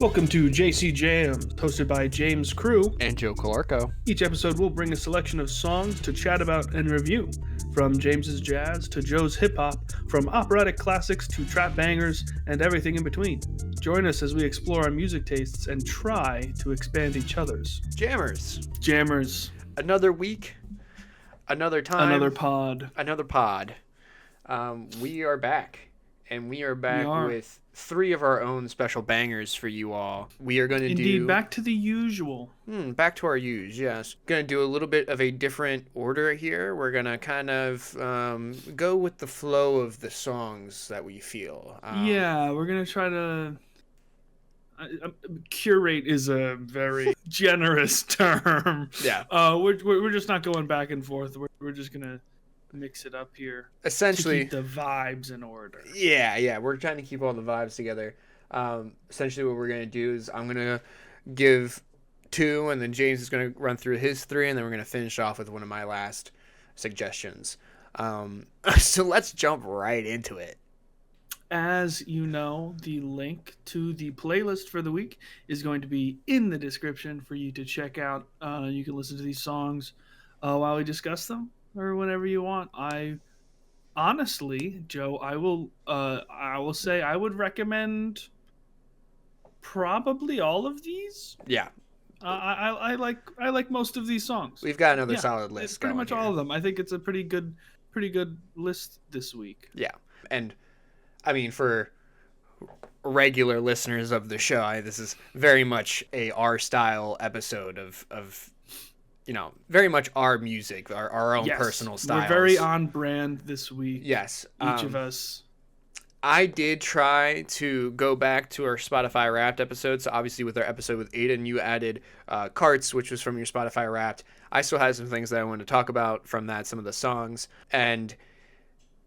Welcome to JC Jams, hosted by James Crew. And Joe Calarco. Each episode will bring a selection of songs to chat about and review. From James's jazz to Joe's hip hop, from operatic classics to trap bangers, and everything in between. Join us as we explore our music tastes and try to expand each other's. Jammers. Another week, another time. Another pod. We are back. And we are back with 3 of our own special bangers for you all. We are going to Indeed, back to the usual. Back to our use, yes. Going to do a little bit of a different order here. We're going to kind of go with the flow of the songs that we feel. We're going to try to... curate is a very generous term. Yeah. We're just not going back and forth. We're just going to mix it up here. Essentially, to keep the vibes in order. Yeah. We're trying to keep all the vibes together. Essentially, what we're going to do is I'm going to give 2, and then James is going to run through his 3, and then we're going to finish off with one of my last suggestions. So let's jump right into it. As you know, the link to the playlist for the week is going to be in the description for you to check out. You can listen to these songs while we discuss them, or whenever you want. I honestly, Joe, I will say I would recommend probably all of these. Yeah. I like most of these songs. We've got another solid list. It's pretty much all of them. I think it's a pretty good list this week. Yeah. And I mean, for regular listeners of the show, this is very much our style episode of very much our music, our own personal styles. We're very on brand this week. Yes. Each of us. I did try to go back to our Spotify Wrapped episode. So obviously with our episode with Aiden, you added Carts, which was from your Spotify Wrapped. I still had some things that I wanted to talk about from that, some of the songs. And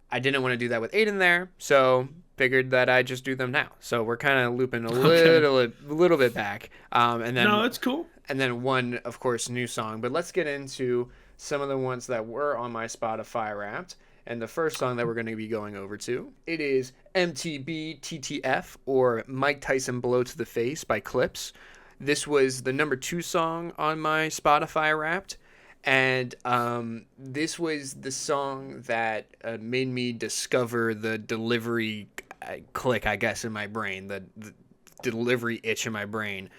I didn't want to do that with Aiden there, so figured that I'd just do them now. So we're kind of looping a little bit back. And then no, it's cool. And then one, of course, new song. But let's get into some of the ones that were on my Spotify Wrapped. And the first song that we're going to be going over to, it is M.T.B.T.T.F, or Mike Tyson Blow to the Face by Clipse. This was the number 2 song on my Spotify Wrapped. And this was the song that made me discover the delivery click, I guess, in my brain, the delivery itch in my brain,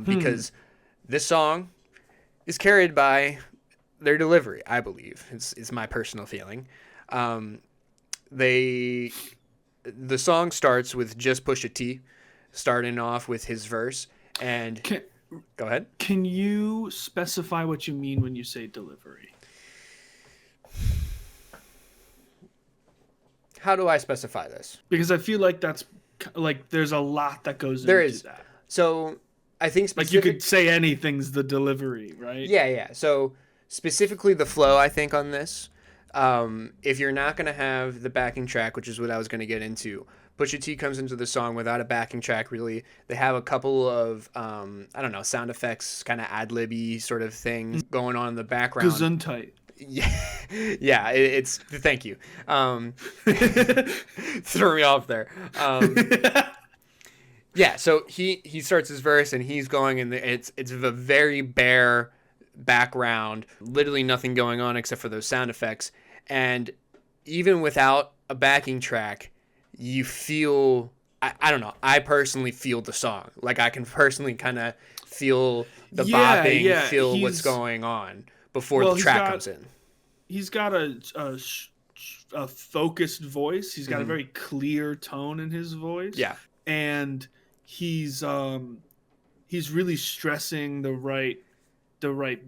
because this song is carried by their delivery, I believe. It's my personal feeling. The song starts with just Pusha T starting off with his verse, and go ahead. Can you specify what you mean when you say delivery? How do I specify this? Because I feel like that's there's a lot that goes into that. So I think you could say anything's the delivery, right? Yeah. So specifically the flow, I think, on this. If you're not going to have the backing track, which is what I was going to get into, Pusha T comes into the song without a backing track, really. They have a couple of, sound effects, kind of ad-libby sort of things going on in the background. Gesundheit. Yeah, it's thank you. Threw me off there. Yeah, so he starts his verse, and he's going, and it's a very bare background, literally nothing going on except for those sound effects. And even without a backing track, you feel, I don't know, I personally feel the song. Like, I can personally kind of feel the bopping, feel what's going on before the track comes in. He's got a focused voice. He's got a very clear tone in his voice. Yeah. And he's really stressing the right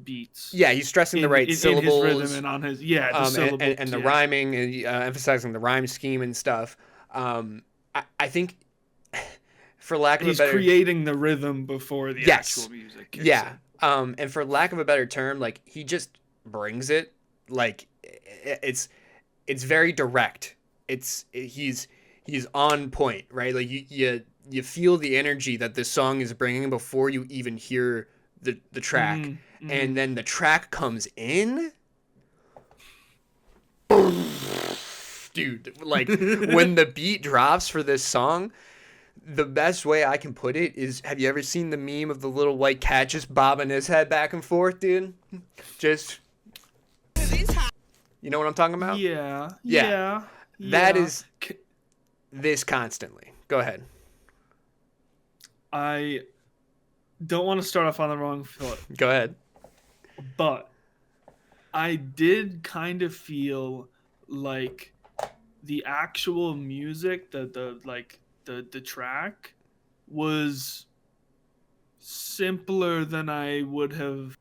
beats. Yeah, he's stressing the right syllables. In his rhythm and on his and the rhyming, and emphasizing the rhyme scheme and stuff. I think, for lack of a better... He's creating the rhythm before the actual music. And for lack of a better term, like, he just brings it. Like, it's very direct. He's on point, right? Like, you feel the energy that this song is bringing before you even hear the track. And then the track comes in. Dude, like, when the beat drops for this song, the best way I can put it is, have you ever seen the meme of the little white cat just bobbing his head back and forth, dude? Just, you know what I'm talking about? Yeah. Yeah. Yeah. That Yeah. is this constantly. Go ahead. I don't want to start off on the wrong foot, Go ahead. but I did kind of feel like the actual music, the track was simpler than I would have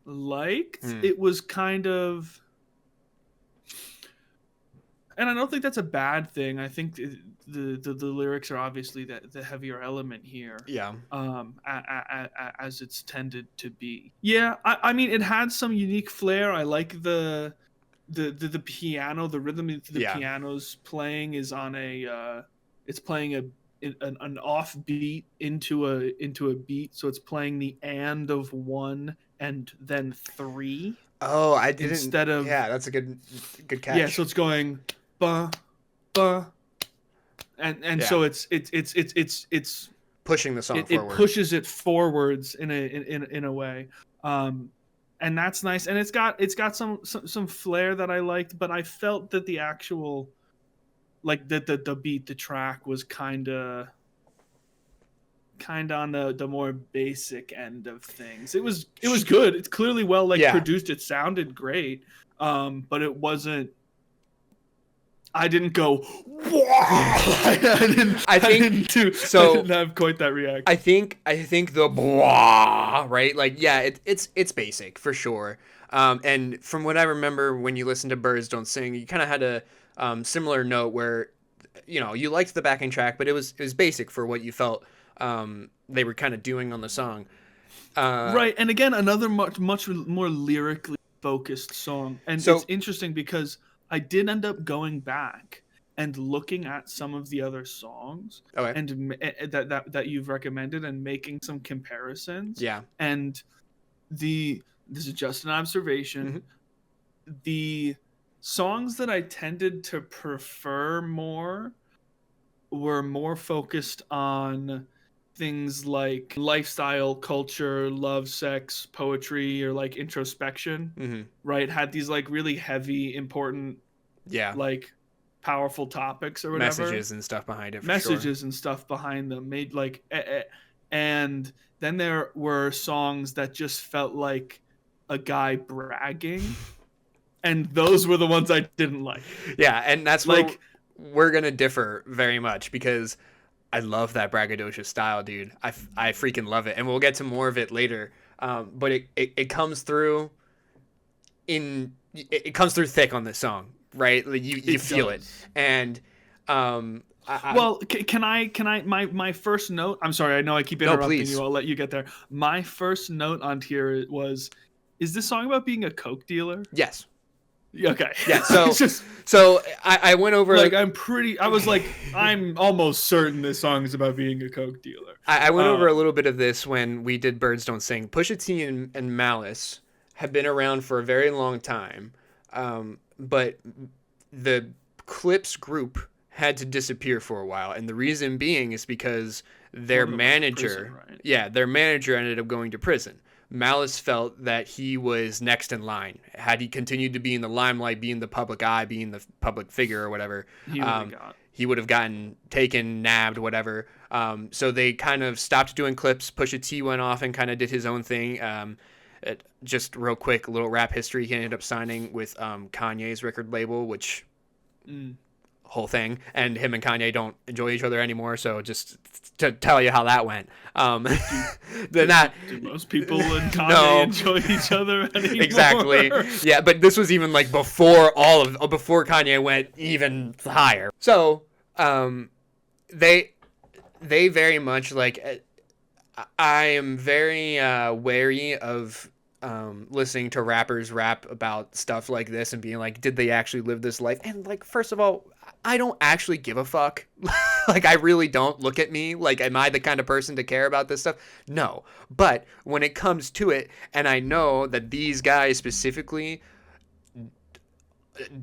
liked. It was kind of, and I don't think that's a bad thing. I think the lyrics are obviously the heavier element here. Yeah. As it's tended to be. Yeah, I mean, it had some unique flair. I like the piano, the rhythm the piano's playing is on a it's playing an off beat into a beat, so it's playing the and of one and then three. Oh, I didn't. Instead of, yeah, that's a good catch. Yeah, so it's going ba ba, and so it's pushing the song forward. It pushes it forwards in a way. And that's nice, and it's got some flair that I liked, but I felt that the actual, like, the beat, the track was kind of on the more basic end of things. It was good. It's clearly well produced. It sounded great, but it wasn't. I didn't go. I didn't have quite that reaction. I think the blah, right? Like, yeah, it's basic for sure. And from what I remember, when you listen to Birds Don't Sing, you kind of had a similar note where, you know, you liked the backing track, but it was basic for what you felt they were kind of doing on the song. Right, and again, another much more lyrically focused song, and so, it's interesting because I did end up going back and looking at some of the other songs and that you've recommended and making some comparisons. Yeah. And this is just an observation. Mm-hmm. The songs that I tended to prefer more were more focused on things like lifestyle, culture, love, sex, poetry, or like introspection, right? Had these like really heavy, important, like powerful topics or whatever. Messages and stuff behind it. And stuff behind them made like, and then there were songs that just felt like a guy bragging, and those were the ones I didn't like. Yeah, and that's like we're gonna differ very much because I love that braggadocious style, dude. I freaking love it, and we'll get to more of it later. But it comes through it comes through thick on this song, right? Like you feel it, and can I my first note? I'm sorry, I know I keep interrupting you. I'll let you get there. My first note on here was, is this song about being a coke dealer? Yes. Okay. Yeah. So I went over. Like I was like, I'm almost certain this song is about being a coke dealer. I went over a little bit of this when we did Birds Don't Sing. Pusha T and Malice have been around for a very long time, but the Clipse group had to disappear for a while, and the reason being is because their manager, their manager ended up going to prison. Malice felt that he was next in line. Had he continued to be in the limelight, being the public eye, being the public figure or whatever, he would have gotten taken, nabbed, whatever. So they kind of stopped doing Clipse. Pusha T went off and kind of did his own thing. Just real quick, a little rap history. He ended up signing with Kanye's record label, which whole thing, and him and Kanye don't enjoy each other anymore, so just to tell you how that went. Do most people and Kanye enjoy each other anymore? Exactly. Yeah, but this was even like before Kanye went even higher. So they very much like, I am very wary of listening to rappers rap about stuff like this and being like, did they actually live this life? And like, first of all, I don't actually give a fuck. Like, I really don't. Look at me. Like, am I the kind of person to care about this stuff? No. But when it comes to it, and I know that these guys specifically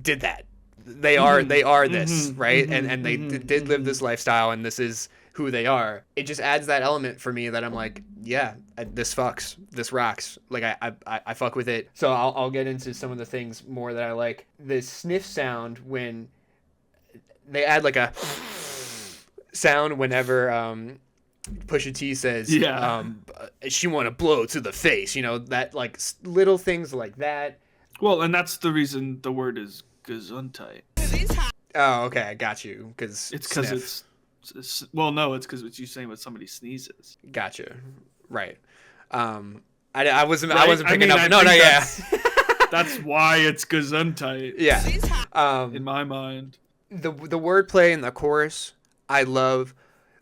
did that. They are this, right? And they did live this lifestyle, and this is who they are. It just adds that element for me that I'm like, yeah, this fucks, this rocks. Like I fuck with it. So I'll get into some of the things more that I like. The sniff sound when they add like a sound whenever Pusha T says, she want to blow to the face, you know, that like little things like that. Well, and that's the reason the word is gesundheit. Oh, okay, I got you. It's because it's well, no, it's because it's you saying when somebody sneezes. Gotcha, right. I wasn't picking up. No, yeah. That's why it's gesundheit. Yeah. In my mind, the wordplay in the chorus, I love.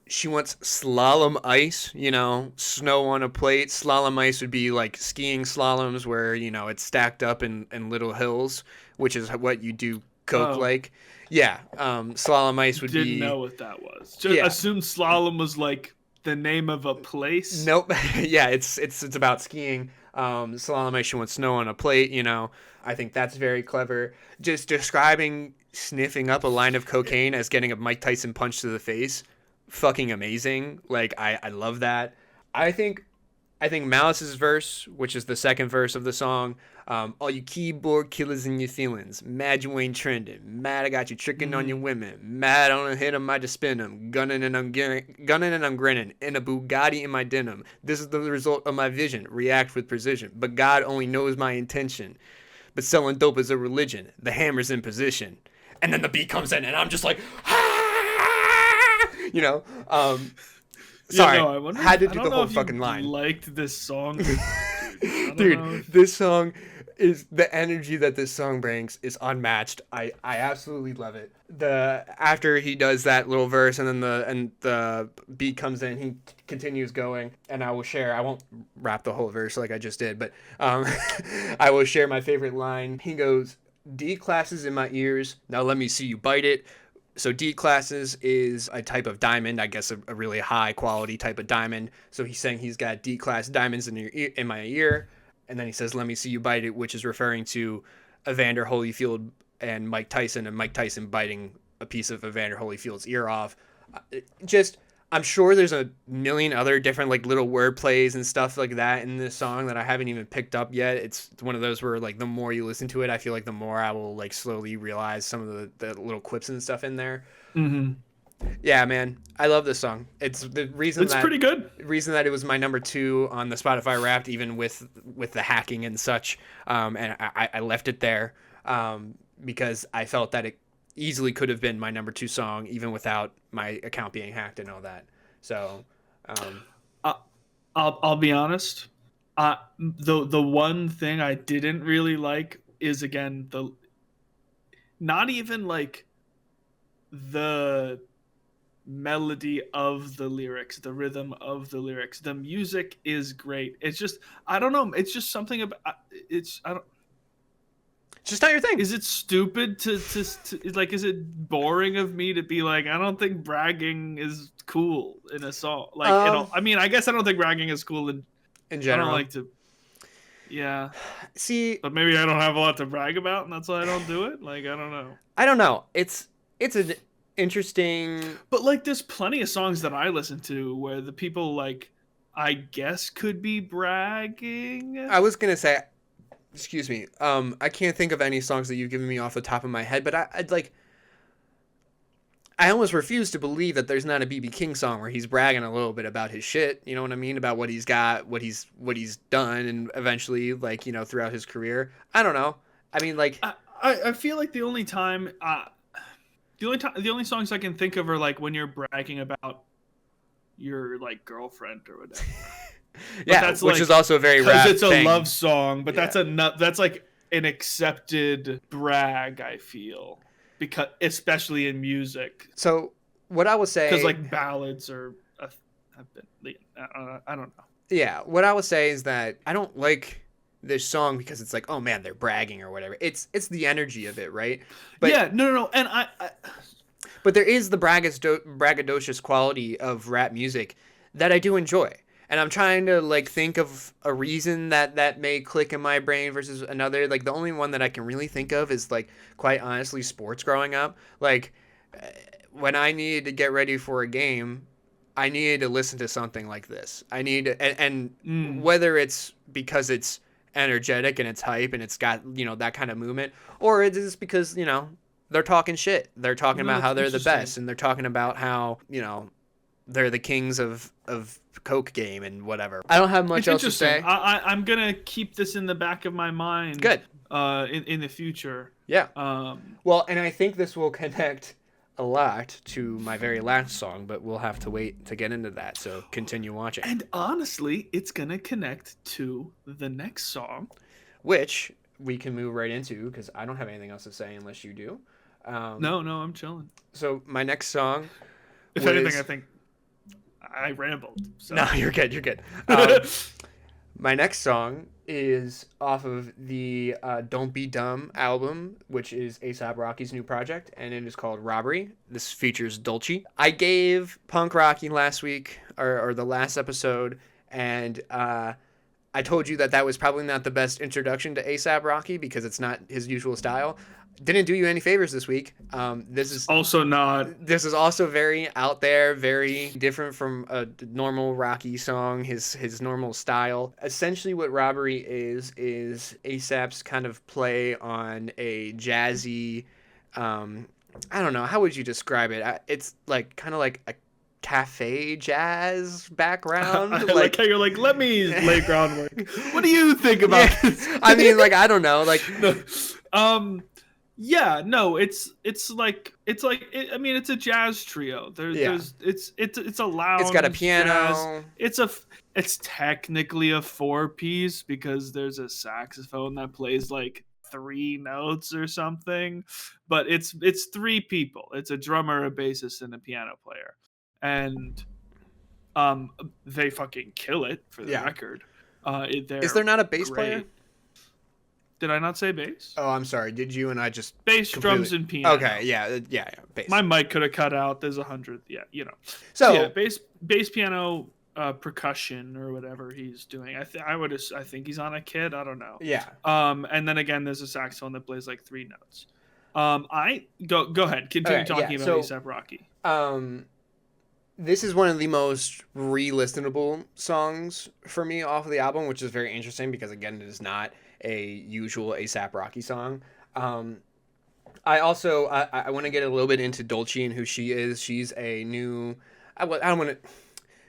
She wants slalom ice, you know, snow on a plate. Slalom ice would be like skiing slaloms where, you know, it's stacked up in little hills, which is what you do coke like. Yeah, slalom ice would Didn't know what that was. Just assumed slalom was like the name of a place. Nope. Yeah, it's about skiing. Slalom ice, she wants snow on a plate, you know. I think that's very clever. Just describing sniffing up a line of cocaine as getting a Mike Tyson punch to the face. Fucking amazing. Like I love that. I think Malice's verse, which is the second verse of the song, all you keyboard killers in your feelings, mad you ain't trending, mad I got you tricking on your women, mad I don't hit 'em, I just spin 'em, gunning and I'm grinning, in a Bugatti in my denim. This is the result of my vision, react with precision, but God only knows my intention. But selling dope is a religion, the hammer's in position, and then the beat comes in, and I'm just like, you know, sorry, had to do the whole fucking line. Liked this song, dude. This song is the energy that this song brings is unmatched. I absolutely love it. After he does that little verse and then the beat comes in, he continues going, and I will share. I won't rap the whole verse like I just did, but I will share my favorite line. He goes, "D classes in my ears. Now let me see you bite it." So D classes is a type of diamond, I guess a really high quality type of diamond. So he's saying he's got D class diamonds in my ear. And then he says, "Let me see you bite it," which is referring to Evander Holyfield and Mike Tyson biting a piece of Evander Holyfield's ear off. I'm sure there's a million other different like little word plays and stuff like that in this song that I haven't even picked up yet. It's one of those where like the more you listen to it, I feel like the more I will like slowly realize some of the little clips and stuff in there. Mm-hmm. Yeah, man, I love this song. It's the reason it's pretty good. Reason that it was my number 2 on the Spotify Wrapped, even with the hacking and such. And I left it there because I felt that it easily could have been my number 2 song, even without my account being hacked and all that. So, I'll be honest. The one thing I didn't really like is again not even like the melody of the lyrics, the rhythm of the lyrics. The music is great. It's just I don't know. It's just something about it's I don't. It's just not your thing. Is it stupid to like? Is it boring of me to be like? I don't think bragging is cool in a song. Like, I mean, I guess I don't think bragging is cool in general. I don't like to. Yeah. See, but maybe I don't have a lot to brag about, and that's why I don't do it. Like, I don't know. I don't know. It's an interesting. But like, there's plenty of songs that I listen to where the people like, I guess, could be bragging. I was gonna say. Excuse me. I can't think of any songs that you've given me off the top of my head, but I'd like. I almost refuse to believe that there's not a BB King song where he's bragging a little bit about his shit. You know what I mean? About what he's got, what he's done, and eventually, like, you know, throughout his career. I don't know. I mean, like, I feel like the only songs I can think of are like when you're bragging about your like girlfriend or whatever. Yeah, that's which like, is also a very rap it's a thing. Love song, but that's like an accepted brag. I feel because especially in music. So what I would say, because like ballads have been, I don't know. Yeah, what I would say is that I don't like this song because it's like, oh man, they're bragging or whatever. It's the energy of it, right? But yeah, no, and I but there is the braggadocious quality of rap music that I do enjoy. And I'm trying to like think of a reason that may click in my brain versus another. Like the only one that I can really think of is like, quite honestly, sports growing up. Like when I needed to get ready for a game, I needed to listen to something like this. I need, and Mm. whether it's because it's energetic and it's hype and it's got, that kind of movement, or it is because, they're talking shit. They're talking No, about that's how they're the interesting. best, and they're talking about how, they're the kings of Coke game and whatever. I don't have much It's else to interesting. say. I'm gonna keep this in the back of my mind. Good. In the future. Yeah. Um, Well, and I think this will connect a lot to my very last song, but we'll have to wait to get into that. So continue watching. and honestly, it's gonna connect to the next song, Which we can move right into because I don't have anything else to say unless you do. No, I'm chilling. So my next song If was... anything, I think I rambled. So. No, you're good. You're good. My next song is off of the Don't Be Dumb album, which is A$AP Rocky's new project, and it is called Robbery. This features Doechii. I gave Punk Rocky last week, or the last episode, and I told you that was probably not the best introduction to A$AP Rocky because it's not his usual style. Didn't do you any favors this week. This is also not. This is also very out there, very different from a normal Rocky song. His normal style. Essentially, what Robbery is A$AP's kind of play on a jazzy. I don't know, how would you describe it? It's like kind of like a cafe jazz background. I like how you're like, let me lay groundwork. What do you think about this? I mean, like, I don't know, like no. Yeah, no, it's like I mean, it's a jazz trio. There's it's a lounge. It's got a piano. Jazz. It's technically a 4-piece because there's a saxophone that plays like 3 notes or something, but it's 3 people. It's a drummer, a bassist, and a piano player, and they fucking kill it for the record. Is there not a bass player? Did I not say bass? Oh, I'm sorry. Did you and I just bass, drums, and piano? Okay, yeah, bass. My mic could have cut out. There's 100. Yeah, So yeah, bass, piano, percussion, or whatever he's doing. I think he's on a kit. I don't know. Yeah. And then again, there's a saxophone that plays like 3 notes. I go ahead. Continue talking about A$AP Rocky. This is one of the most re-listenable songs for me off of the album, which is very interesting because, again, it is not a usual A$AP Rocky song. I also I want to get a little bit into Doechii and who she is. She's a new... I don't want to...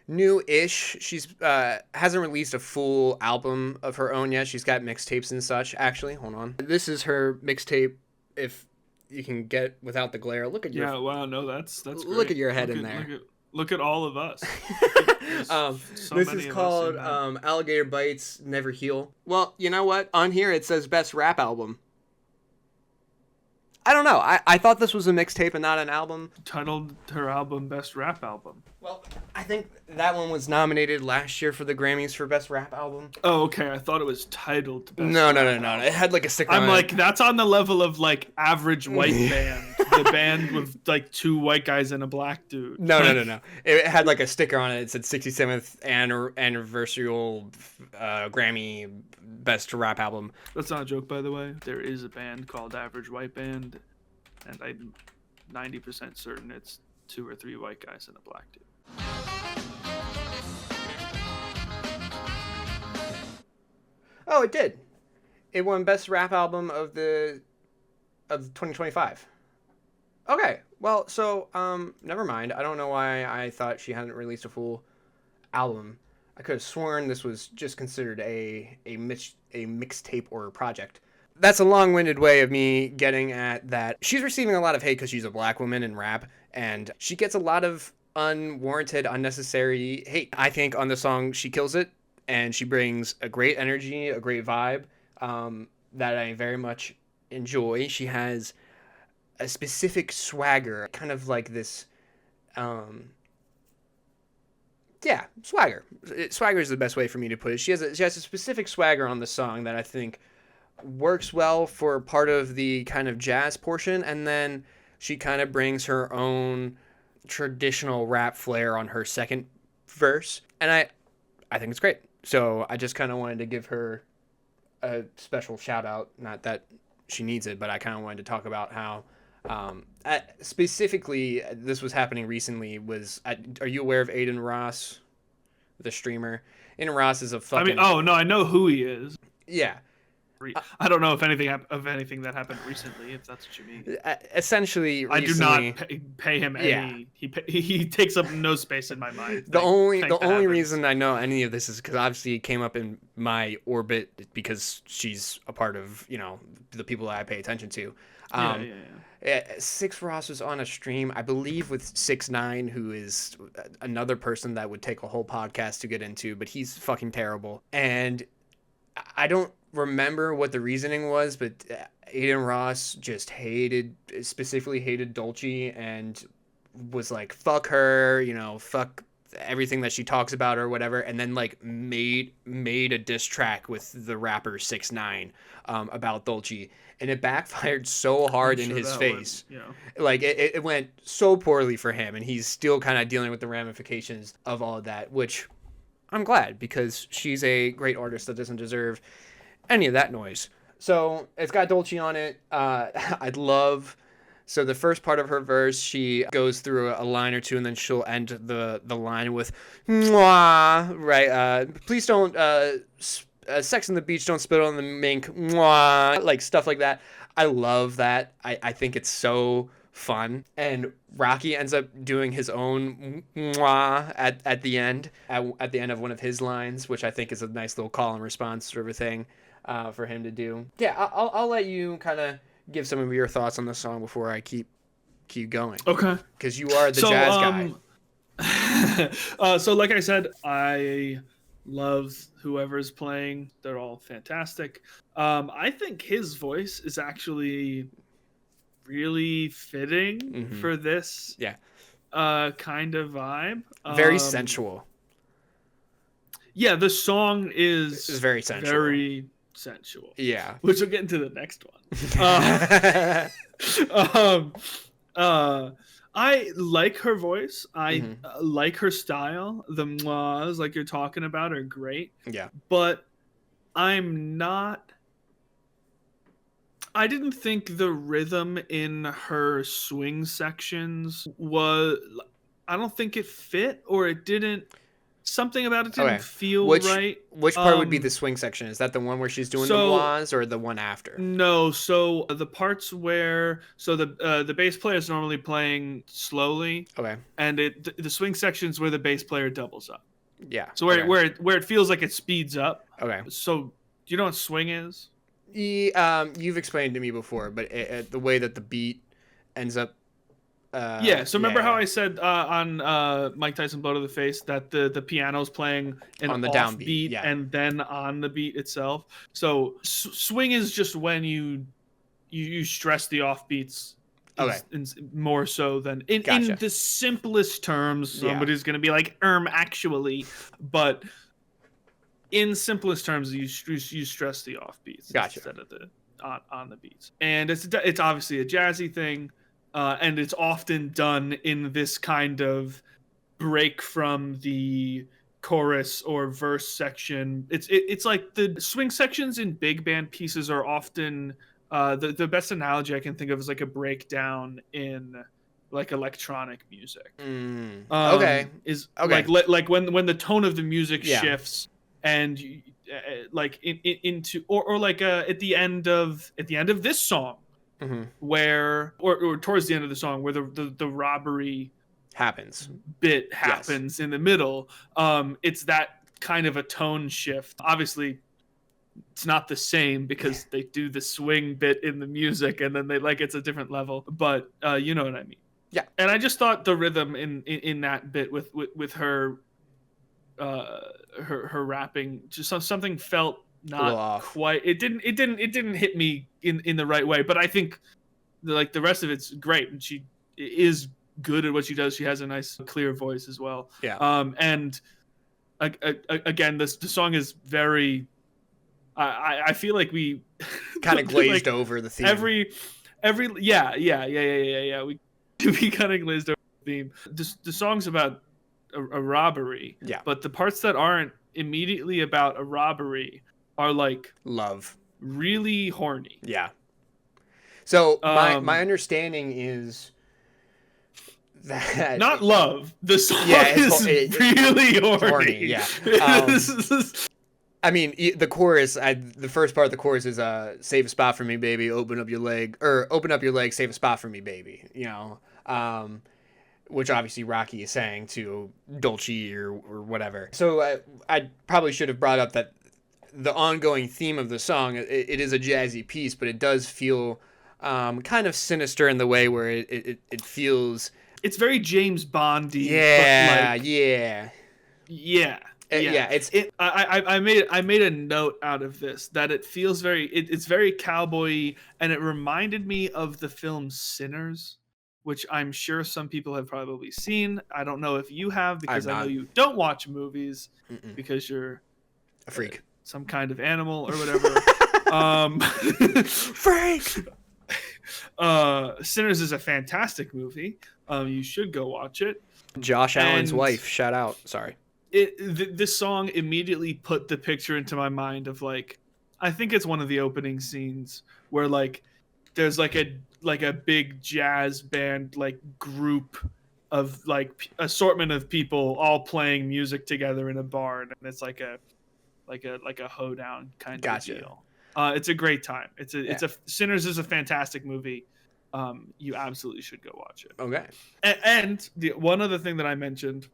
New-ish. She's hasn't released a full album of her own yet. She's got mixtapes and such. Actually, hold on. This is her mixtape, if you can get without the glare. Look at your... Yeah, wow, no, that's great. Look at your head in there. Look at all of us. This is called Alligator Bites Never Heal. Well, you know what? On here it says Best Rap Album. I don't know. I thought this was a mixtape and not an album. Titled her album Best Rap Album. Well, I think that one was nominated last year for the Grammys for Best Rap Album. Oh, okay. I thought it was titled Best No. Album. It had like a sticker on it. I'm like, that's on the level of like Average White Band. The band with like 2 white guys and a black dude. No. It had like a sticker on it. It said 67th anniversary Grammy Best Rap Album. That's not a joke, by the way. There is a band called Average White Band, and I'm 90% certain it's 2 or 3 white guys and a black dude. Oh, it did. It won Best Rap Album of 2025. Okay, well, so never mind. I don't know why I thought she hadn't released a full album. I could have sworn this was just considered a mixtape or a project. That's a long-winded way of me getting at that. She's receiving a lot of hate because she's a black woman in rap, and she gets a lot of unwarranted, unnecessary hate. I think on the song she kills it, and she brings a great energy, a great vibe that I very much enjoy. She has a specific swagger, kind of like this... swagger. Swagger is the best way for me to put it. She has a specific swagger on the song that I think works well for part of the kind of jazz portion, and then she kind of brings her own traditional rap flair on her second verse, and I think it's great. So I just kind of wanted to give her a special shout out. Not that she needs it, but I kind of wanted to talk about how Specifically, this was happening recently. Are you aware of Aiden Ross, the streamer? Aiden Ross is a I mean, fucking oh no, I know who he is. yeah. I don't know if anything that happened recently, if that's what you mean. Essentially, I do recently, not pay him yeah. any. He takes up no space in my mind. The Thank the only heavens. reason I know any of this is because obviously it came up in my orbit because she's a part of the people that I pay attention to. Six Ross was on a stream, I believe, with 6ix9ine, who is another person that would take a whole podcast to get into, but he's fucking terrible. And I don't remember what the reasoning was, but Aiden Ross just specifically hated Doechii and was like, fuck her, fuck everything that she talks about or whatever, and then like made a diss track with the rapper 6ix9ine about Doechii, and it backfired so hard in his face. Like it went so poorly for him, and he's still kind of dealing with the ramifications of all of that, which I'm glad, because she's a great artist that doesn't deserve any of that noise. So it's got Doechii on it. I'd love. So the first part of her verse, she goes through a line or two, and then she'll end the line with "mwah," right? Please don't sex on the beach, don't spit on the mink, mwah, like stuff like that. I love that. I think it's so fun. And Rocky ends up doing his own mwah at the end at the end of one of his lines, which I think is a nice little call and response sort of a thing for him to do. Yeah, I'll let you kind of give some of your thoughts on the song before I keep going. Okay. Because you are the jazz guy. So like I said, I love whoever's playing. They're all fantastic. I think his voice is actually really fitting for this kind of vibe. Very sensual. Yeah, the song is very sensual. Very sensual. Yeah. Which we'll get into the next one. I like her voice. I like her style. The mwahs, like you're talking about, are great. Yeah. But I didn't think the rhythm in her swing sections I don't think it fit, or it didn't. Something about it didn't feel right. Which part would be the swing section? Is that the one where she's doing the mwahs, or the one after? No, so the parts where the bass player is normally playing slowly. Okay. And the swing sections where the bass player doubles up. Yeah. So where it feels like it speeds up. Okay. So do you know what swing is? You've explained to me before, but the way that the beat ends up. So remember how I said on Mike Tyson Blow to the Face that the piano's playing on the downbeat downbeat, and then on the beat itself. So swing is just when you stress the offbeats. More so than in the simplest terms. Somebody's gonna be like, actually, but in simplest terms, you stress the offbeats instead of the on the beats, and it's obviously a jazzy thing. And it's often done in this kind of break from the chorus or verse section. It's like the swing sections in big band pieces are often the best analogy I can think of is like a breakdown in like electronic music. Like when the tone of the music shifts and like into or like at the end of this song. Where or towards the end of the song where the robbery bit happens in the middle, it's that kind of a tone shift. Obviously it's not the same because they do the swing bit in the music and then it's a different level, but you know what I mean. And I just thought the rhythm in that bit with her her rapping, just something felt not quite. It didn't hit me in the right way, but I think the rest of it's great, and she is good at what she does. She has a nice clear voice as well. And again, the song is very. I feel like we kind of glazed over the theme. We kind of glazed over the theme. The song's about a robbery. But the parts that aren't immediately about a robbery are like love, really horny. So my understanding is that Not love. The song yeah, is really horny. Yeah. I mean, the chorus, the first part of the chorus is "Save a spot for me, baby. Open up your leg, or open up your leg. Save a spot for me, baby." You know, which obviously Rocky is saying to Doechii or whatever. So I probably should have brought up that the ongoing theme of the song, it is a jazzy piece, but it does feel kind of sinister in the way where it feels. It's very James Bondy. Yeah, but like, yeah. Yeah. Yeah, I made a note out of this that it feels it's very cowboy-y, and it reminded me of the film Sinners, which I'm sure some people have probably seen. I don't know if you have, because I know you don't watch movies because you're a freak, some kind of animal or whatever. Freak. Sinners is a fantastic movie. You should go watch it. Josh Allen's wife, shout out. Sorry. This song immediately put the picture into my mind of like, I think it's one of the opening scenes where like there's like a big jazz band like group of like assortment of people all playing music together in a barn, and it's like a hoedown kind of deal. It's a great time. Sinners is a fantastic movie. You absolutely should go watch it. Okay. And the one other thing that I mentioned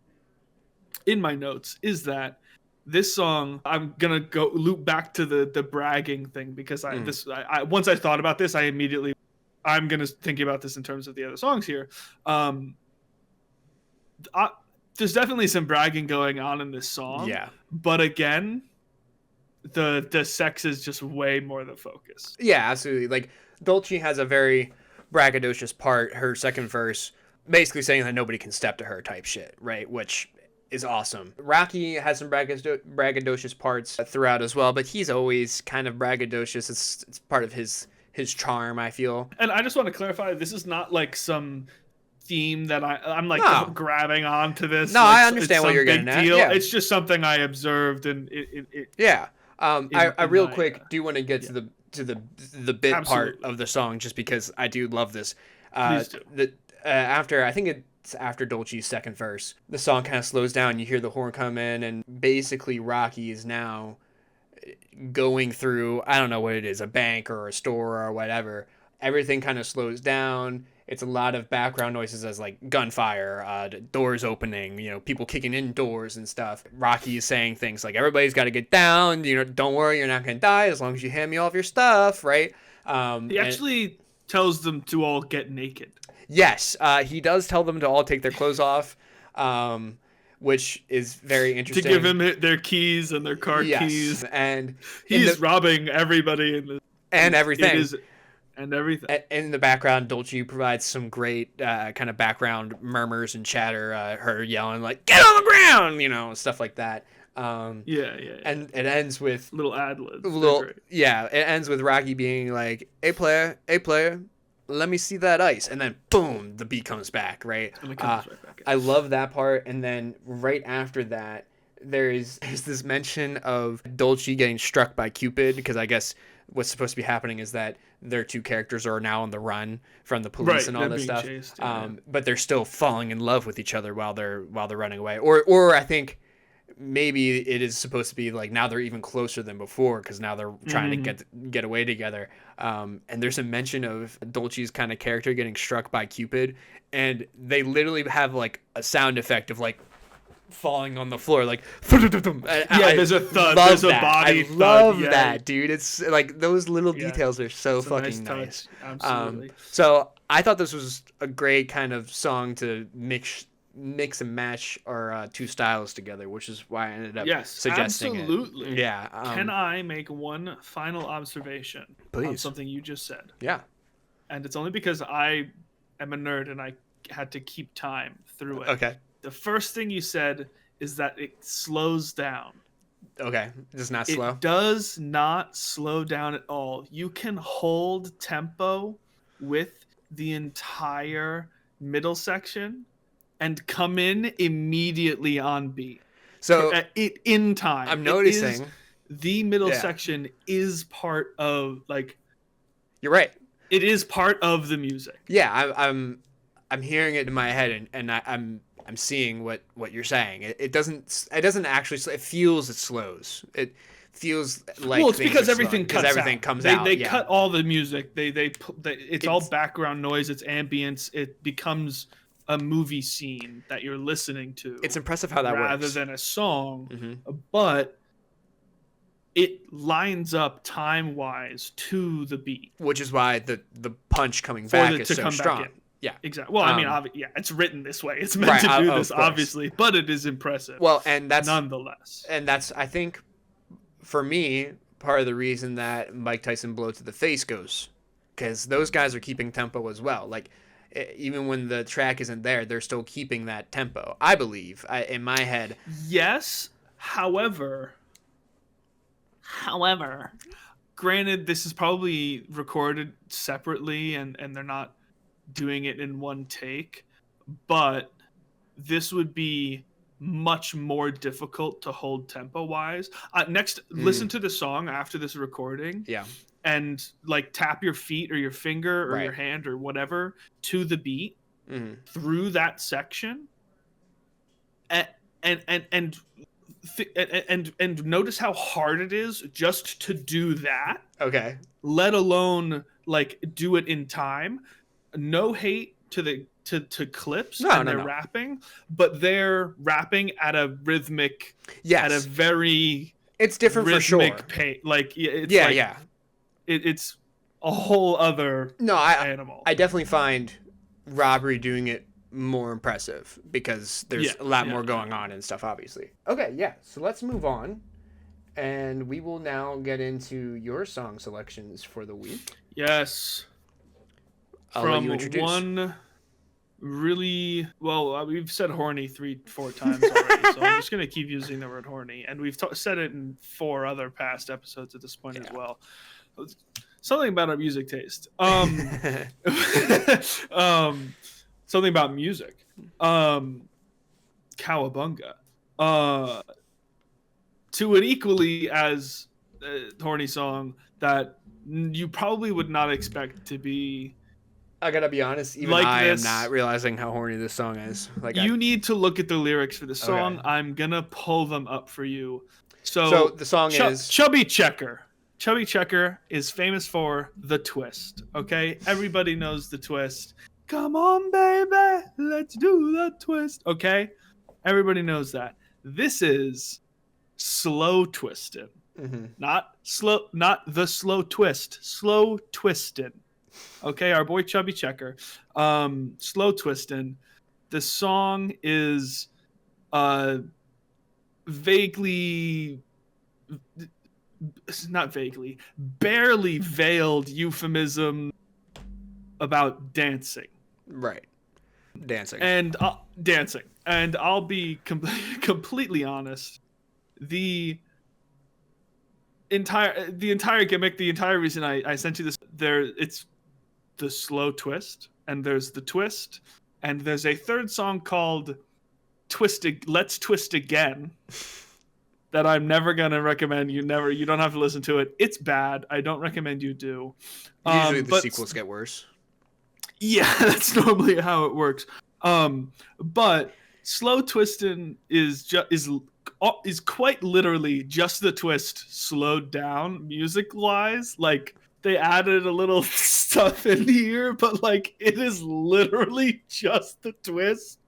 in my notes is that this song, I'm gonna go loop back to the bragging thing, because I once I thought about this, I'm gonna think about this in terms of the other songs here. There's definitely some bragging going on in this song. Yeah. But again, the sex is just way more the focus. Yeah, absolutely. Like Doechii has a very braggadocious part, her second verse, basically saying that nobody can step to her type shit, right? Which is awesome. Rocky has some braggadocious parts throughout as well, but he's always kind of braggadocious. It's part of his charm, I feel. And I just want to clarify, this is not like some theme that I'm like grabbing onto this. No, like, I understand what you're getting at. Yeah. It's just something I observed, and I real quick do want to get to the bit Absolutely. part of the song, just because I do love this. Please do. I think it's after Doechii's second verse, the song kind of slows down. You hear the horn come in, and basically Rocky is now going through, I don't know what it is, a bank or a store or whatever. Everything kind of slows down. It's a lot of background noises as like gunfire, doors opening, people kicking in doors and stuff. Rocky is saying things like, everybody's got to get down. Don't worry, you're not going to die as long as you hand me all of your stuff, right? He actually tells them to all get naked. Yes, he does tell them to all take their clothes off, which is very interesting. To give him their keys and their car keys. And he's robbing everybody and everything. And everything. In the background, Doechii provides some great kind of background murmurs and chatter, her yelling like, get on the ground, stuff like that. And it ends with little ad-libs. It ends with Rocky being like, hey player, let me see that ice. And then boom, the beat comes back, right? I love that part. And then right after that, there's this mention of Doechii getting struck by Cupid, because I guess what's supposed to be happening is that their two characters are now on the run from the police and all this stuff. Chased, but they're still falling in love with each other while they're running away. Or I think maybe it is supposed to be like now they're even closer than before, because now they're trying to get away together. And there's a mention of Doechii's kind of character getting struck by Cupid, and they literally have like a sound effect of like falling on the floor, like there's a thud, there's a body thud. I love that, dude. It's like those little details are so fucking nice. Absolutely. So I thought this was a great kind of song to mix and match our two styles together, which is why I ended up suggesting absolutely. it. Yeah. Can I make one final observation on something you just said? Yeah. And it's only because I am a nerd and I had to keep time through it. Okay. The first thing you said is that it slows down. Okay. It's not slow? It does not slow down at all. You can hold tempo with the entire middle section and come in immediately on beat. So in time. I'm noticing the middle section is part of, like, you're right. It is part of the music. Yeah, I'm hearing it in my head, and I'm seeing what you're saying. It doesn't actually. It feels it slows. It feels like Well, it's things because are slowing everything because cuts everything out. comes They out. they Yeah, cut all the music. It's all it's background noise. It's ambience. It becomes a movie scene that you're listening to impressive how that rather works. than a song. Hmm. But it lines up time wise to the beat Which is why the punch coming for back it is to so come back strong. in. Yeah. Exactly. Well, I mean, yeah, it's written this way. It's meant to do this, Of course. obviously, but it is impressive. Well, and nonetheless. that's I think for me part of the reason that Mike Tyson blow to the face goes, because those guys are keeping tempo as well. Like even when the track isn't there, they're still keeping that tempo. I believe in my head. Yes. However, granted, this is probably recorded separately, and they're not doing it in one take, but this would be much more difficult to hold tempo wise. Next, listen to the song after this recording. Yeah. And like tap your feet or your finger or your hand or whatever to the beat through that section, and notice how hard it is just to do that. Okay. Let alone like do it in time. No hate to the to Clipse and their rapping, but they're rapping at a rhythmic, at a very it's different for sure. Like it's it's a whole other animal. I definitely find Robbery doing it more impressive because there's a lot more going on and stuff, obviously. Okay, yeah. So let's move on, and we will now get into your song selections for the week. Yes. From one really we've said horny 3-4 times already, so I'm just gonna keep using the word horny, and we've said it in 4 other past episodes at this point as well. Something about our music taste. Something about music. Cowabunga. To an equally as horny song that you probably would not expect to be. I gotta be honest, even like I am not realizing how horny this song is. Like you need to look at the lyrics for the song. Okay. I'm gonna pull them up for you. So the song is Chubby Checker. Chubby Checker is famous for the twist. Okay, everybody knows the twist. Come on, baby, let's do the twist. Okay, everybody knows that. This is slow twisted, not the slow twist. Slow twisted. Okay, our boy Chubby Checker, slow twisting. The song is barely veiled euphemism about dancing. Right. Dancing. And dancing. And I'll be completely honest. The entire gimmick, the entire reason I sent you this, it's the slow twist, and there's the twist, and there's a third song called Let's Twist Again that I'm never gonna recommend. You don't have to listen to it. It's bad. I don't recommend you do. Usually the sequels get worse. Yeah, that's normally how it works. But slow twisting is quite literally just the twist slowed down music wise. Like they added a little stuff in here, but like it is literally just the twist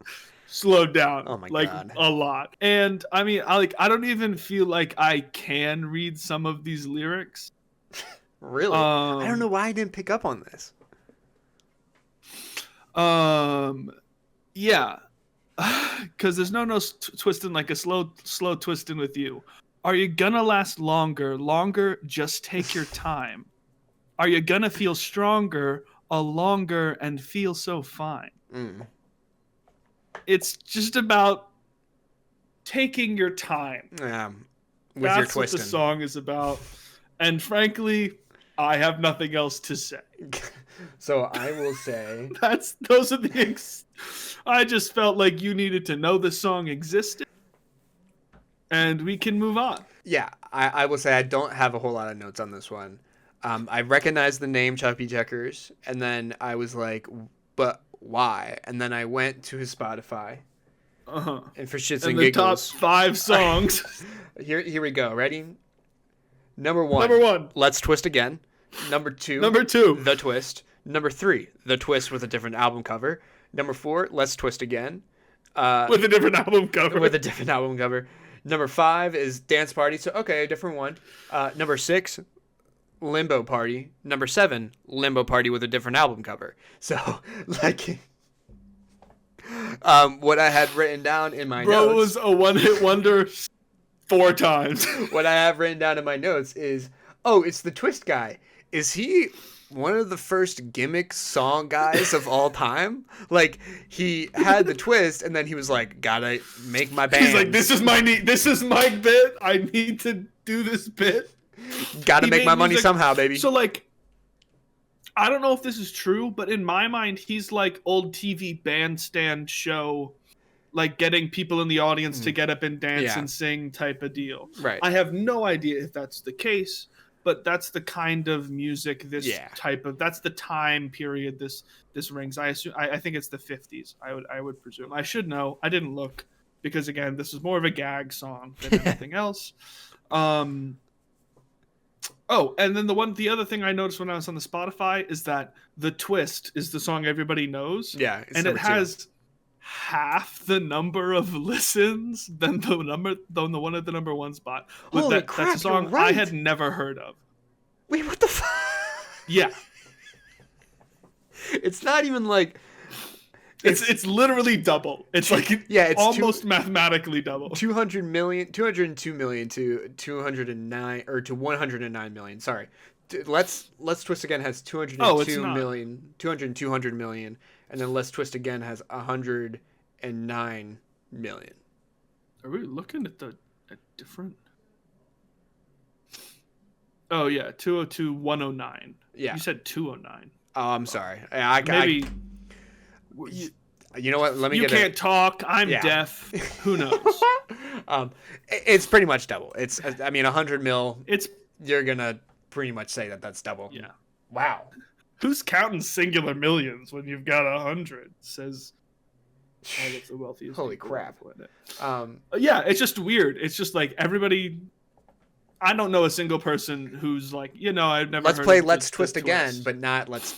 slowed down. Oh my God. A lot. And I mean, I don't even feel like I can read some of these lyrics. Really? I don't know why I didn't pick up on this. Yeah. Because there's no twisting like a slow twisting with you. Are you gonna last longer? Just take your time. Are you gonna feel stronger longer and feel so fine? It's just about taking your time. Yeah, that's your twisting. What the song is about. And frankly, I have nothing else to say. So I will say those are the I just felt like you needed to know the song existed, and we can move on. Yeah, I will say I don't have a whole lot of notes on this one. I recognize the name Chubby Checkers, and then I was like, but why. And then I went to his Spotify. Uh-huh. And for shits And and the top giggles, 5 songs. here we go. Ready? Number 1, Number 1. Let's Twist Again. Number 2, Number 2, The Twist. Number 3, The Twist with a different album cover. Number 4, Let's Twist Again. with a different album cover. With a different album cover. Number 5 is Dance Party. So, okay, a different one. Number 6, Limbo Party. Number 7, Limbo Party with a different album cover. So, like, what I had written down in my notes. Bro was a one-hit wonder 4 times. What I have written down in my notes is, oh, it's the Twist guy. Is he one of the first gimmick song guys of all time? Like, he had the twist, and then he was like, gotta make my band. He's like, this is my bit. I need to do this bit. Gotta make my money somehow, baby. So, like, I don't know if this is true, but in my mind, he's like old TV bandstand show, like getting people in the audience to get up and dance and sing type of deal. Right. I have no idea if that's the case, but that's the kind of music that's the time period this rings. I think it's the 50s. I would presume. I should know. I didn't look because again, this is more of a gag song than anything else. Oh, and then the other thing I noticed when I was on the Spotify is that The Twist is the song everybody knows. Yeah, and it has half the number of listens than the one at the number 1 spot. Holy crap, that's a song you're right. I had never heard of. Wait, what the fuck? Yeah. It's not even like... It's literally double. It's like it's almost mathematically double. 202 million to 209 or to 109 million. Sorry. Let's Twist Again has 202 million, 200 million, and then Let's Twist Again has 109 million. Are we looking at different? Oh yeah, 202 109. Yeah. You said 209. Oh, I'm sorry. Maybe you know what? Let me. You can't talk. I'm deaf. Who knows? It's pretty much double. It's 100 mil. It's you're gonna pretty much say that's double. Yeah. Wow. Who's counting singular millions when you've got 100? Says all of the wealthiest. Holy crap. Yeah, it's just weird. It's just like everybody. I don't know a single person who's like, I've never. Let's play Let's Twist Again, but not Let's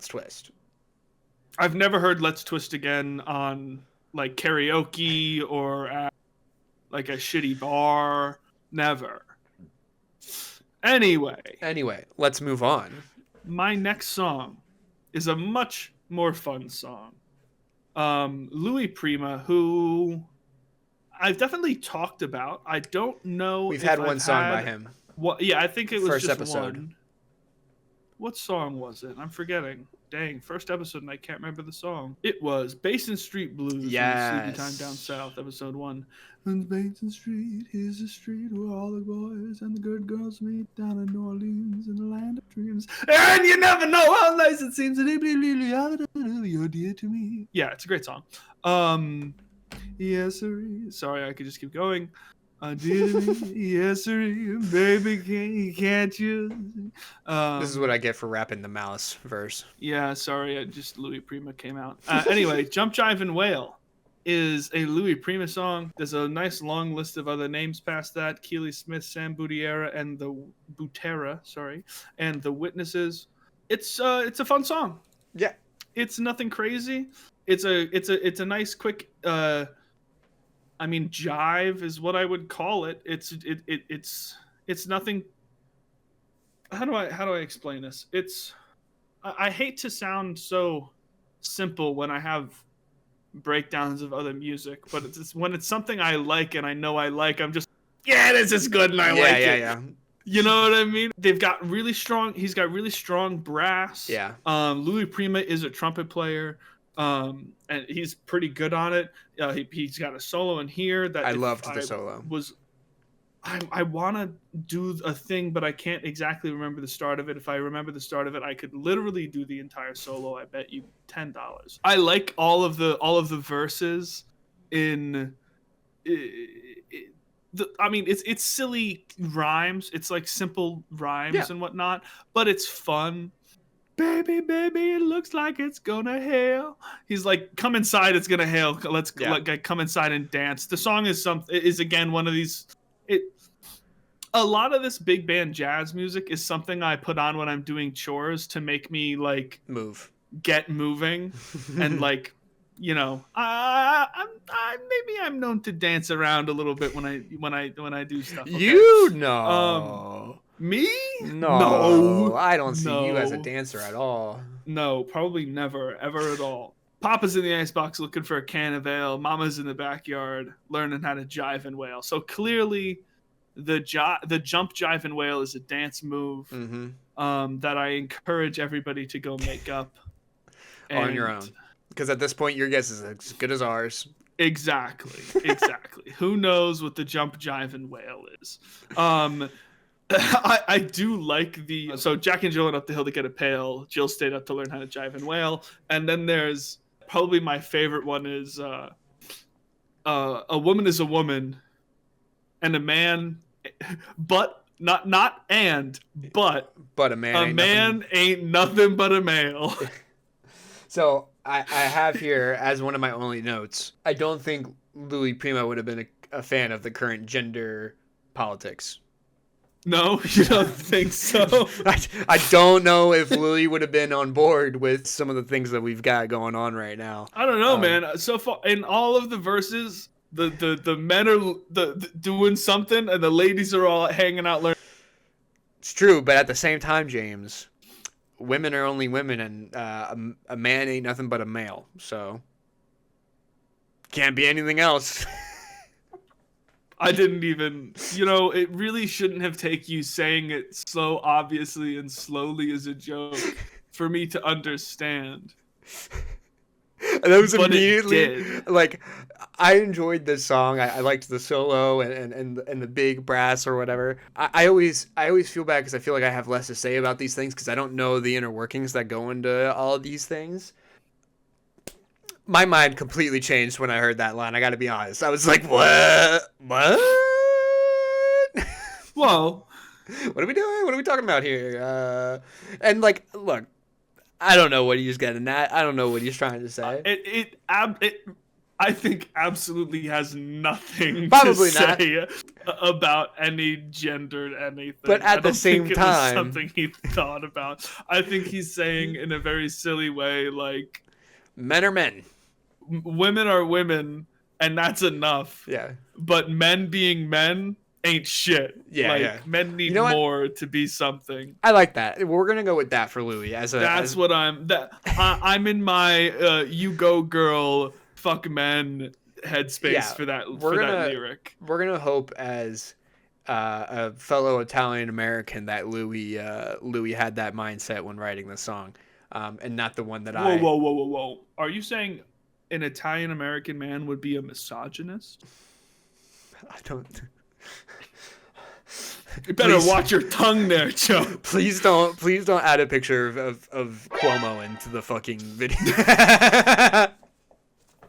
Twist. I've never heard Let's Twist Again on like karaoke or at like a shitty bar. Never. Anyway, let's move on. My next song is a much more fun song. Louis Prima, who I've definitely talked about. I don't know. We've had one song by him. Yeah, I think it was first just episode. One. What song was it? I'm forgetting. Dang, first episode and I can't remember the song. It was Basin Street Blues. Yes. Sleepy Time Down South, episode 1. And Basin Street is the street where all the boys and the good girls meet down in New Orleans in the land of dreams. And you never know how nice it seems. You're dear to me. Yeah, it's a great song. Yes, sir. Sorry, I could just keep going. Dear to me, yes, sir, baby, can't you? This is what I get for rapping the Malice verse. Yeah, sorry, Louis Prima came out. Anyway, Jump, Jive, and Wail is a Louis Prima song. There's a nice long list of other names past that: Keely Smith, Sam Butera, and the Butera, and the Witnesses. It's a fun song. Yeah, it's nothing crazy. It's a nice quick. Jive is what I would call it. It's nothing. How do I explain this? I hate to sound so simple when I have breakdowns of other music, but when it's something I like and I know I like, I'm just this is good and I like it. Yeah. You know what I mean? He's got really strong brass. Yeah. Louis Prima is a trumpet player. And he's pretty good on it. He's got a solo in here that I loved the solo. I want to do a thing, but I can't exactly remember the start of it. If I remember the start of it, I could literally do the entire solo. I bet you $10. I like all of the verses in. It's silly rhymes. It's like simple rhymes and whatnot, but it's fun. Baby, baby, it looks like it's gonna hail. He's like, come inside, it's gonna hail. Let's come inside and dance. The song is again one of these. A lot of this big band jazz music is something I put on when I'm doing chores to make me like get moving, and like, you know, maybe I'm known to dance around a little bit when I do stuff. Okay? You know. Me? No, I don't see you as a dancer at all. No, probably never, ever at all. Papa's in the icebox looking for a can of ale. Mama's in the backyard learning how to jive and wail. So clearly, the jump, jive, and wail is a dance move that I encourage everybody to go make up on your own. Because at this point, your guess is as good as ours. Exactly. Who knows what the jump, jive, and wail is? I do like so Jack and Jill went up the hill to get a pail. Jill stayed up to learn how to jive and wail. And then there's probably my favorite one is a woman is a woman and a man, but a man ain't nothing but a male. So I have here as one of my only notes, I don't think Louis Prima would have been a fan of the current gender politics. No, you don't think so? I don't know if Louis would have been on board with some of the things that we've got going on right now. I don't know, man. So far, in all of the verses, the men are doing something, and the ladies are all hanging out learning. It's true, but at the same time, James, women are only women, and a man ain't nothing but a male. So can't be anything else. I didn't even, it really shouldn't have taken you saying it so obviously and slowly as a joke for me to understand. That was immediately, like, I enjoyed this song. I liked the solo and the big brass or whatever. I always feel bad because I feel like I have less to say about these things because I don't know the inner workings that go into all of these things. My mind completely changed when I heard that line. I got to be honest. I was like, what? Well, what are we doing? What are we talking about here? And like, look, I don't know what he's getting at. I don't know what he's trying to say. It I think absolutely has nothing Probably to say about any gendered anything. But at the same time, something he thought about. I think he's saying in a very silly way, like, men are men. Women are women, and that's enough. Yeah. But men being men ain't shit. Yeah, like, men need more to be something. I like that. We're gonna go with that for Louis. I'm in my you go girl, fuck men headspace for that lyric. We're gonna hope as a fellow Italian American that Louis had that mindset when writing the song, and not the one that Whoa! Are you saying an Italian American man would be a misogynist? I don't. You better watch your tongue there, Joe. Please don't add a picture of Cuomo into the fucking video.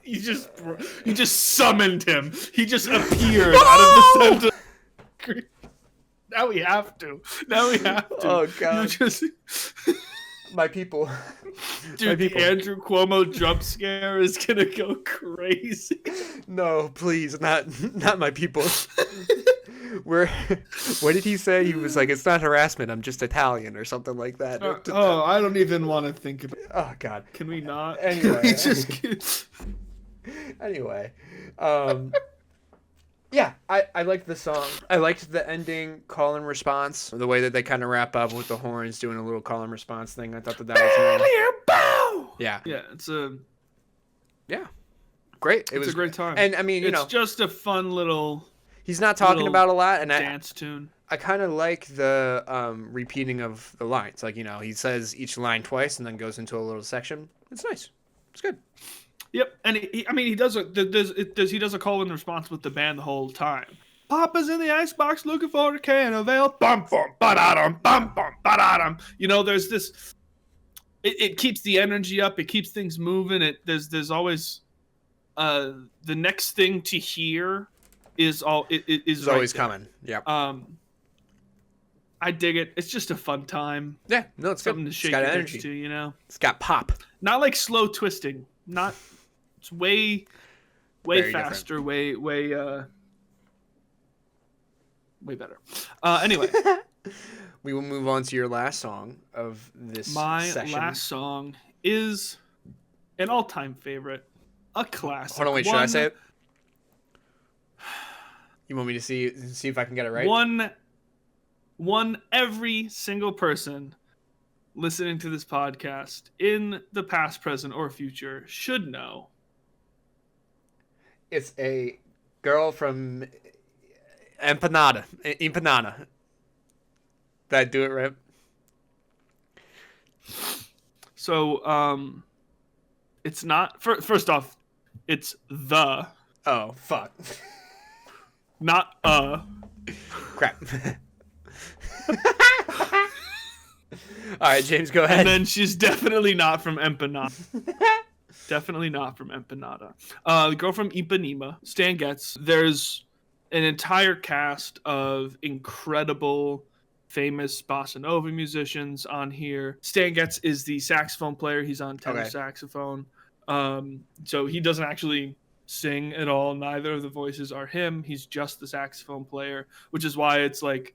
You just summoned him. He just appeared out of the center. Now we have to. Oh God. My people. Dude, the Andrew Cuomo jump scare is gonna go crazy. No, please, not my people. What did he say? He was like, it's not harassment, I'm just Italian or something like that. I don't even want to think about it. Oh God. Can we not? Anyway. Anyway. Yeah, I liked the song. I liked the ending call and response. The way that they kind of wrap up with the horns doing a little call and response thing. I thought that was nice. Yeah. Yeah, it's great. It was a great time. And I mean, it's just a fun little. He's not talking about a lot, and dance tune. I kind of like the repeating of the lines. Like, he says each line twice and then goes into a little section. It's nice. It's good. Yep, and he does a call and response with the band the whole time. Papa's in the icebox looking for a can of ale. Bum bum ba-da-dum, bum bum ba-da-dum. There's this. It keeps the energy up. It keeps things moving. There's always the next thing to hear is always coming. Yeah. I dig it. It's just a fun time. Yeah, no, it's Something good. to shake It's got your energy. hips to, you know? It's got pop. Not like slow twisting. Not it's way Very faster, different. way better. Anyway, We will move on to your last song of this my session. last song is an all-time favorite, a classic. Hold on, wait, should I say it? You want me to see if I can get it right? One every single person listening to this podcast in the past, present, or future should know. It's a girl from Ipanema. Did I do it right? So, it's not. First off, it's the. Oh, fuck. Not Crap. All right, James, go ahead. And then she's definitely not from Empanada. Definitely not from Empanada. The girl from Ipanema, Stan Getz. There's an entire cast of incredible, famous bossa nova musicians on here. Stan Getz is the saxophone player. He's on tenor saxophone. So he doesn't actually sing at all. Neither of the voices are him. He's just the saxophone player, which is why it's like,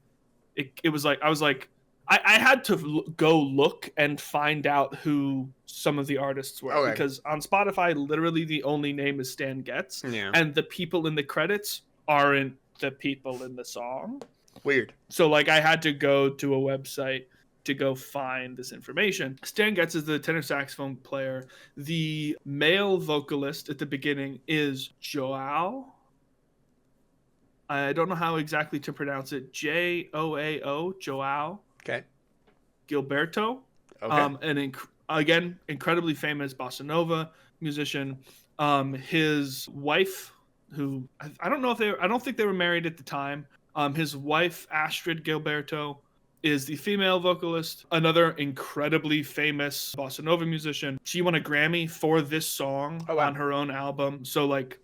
it was like, I was like, I had to go look and find out who some of the artists were, because on Spotify, literally the only name is Stan Getz, and the people in the credits aren't the people in the song. Weird. So like I had to go to a website to go find this information. Stan Getz is the tenor saxophone player. The male vocalist at the beginning is Joao. I don't know how exactly to pronounce it. Joao, Joao. Okay. Gilberto. Okay. Again, incredibly famous bossa nova musician. His wife, who I don't think they were married at the time. His wife, Astrud Gilberto, is the female vocalist, another incredibly famous bossa nova musician. She won a Grammy for this song on her own album. So like,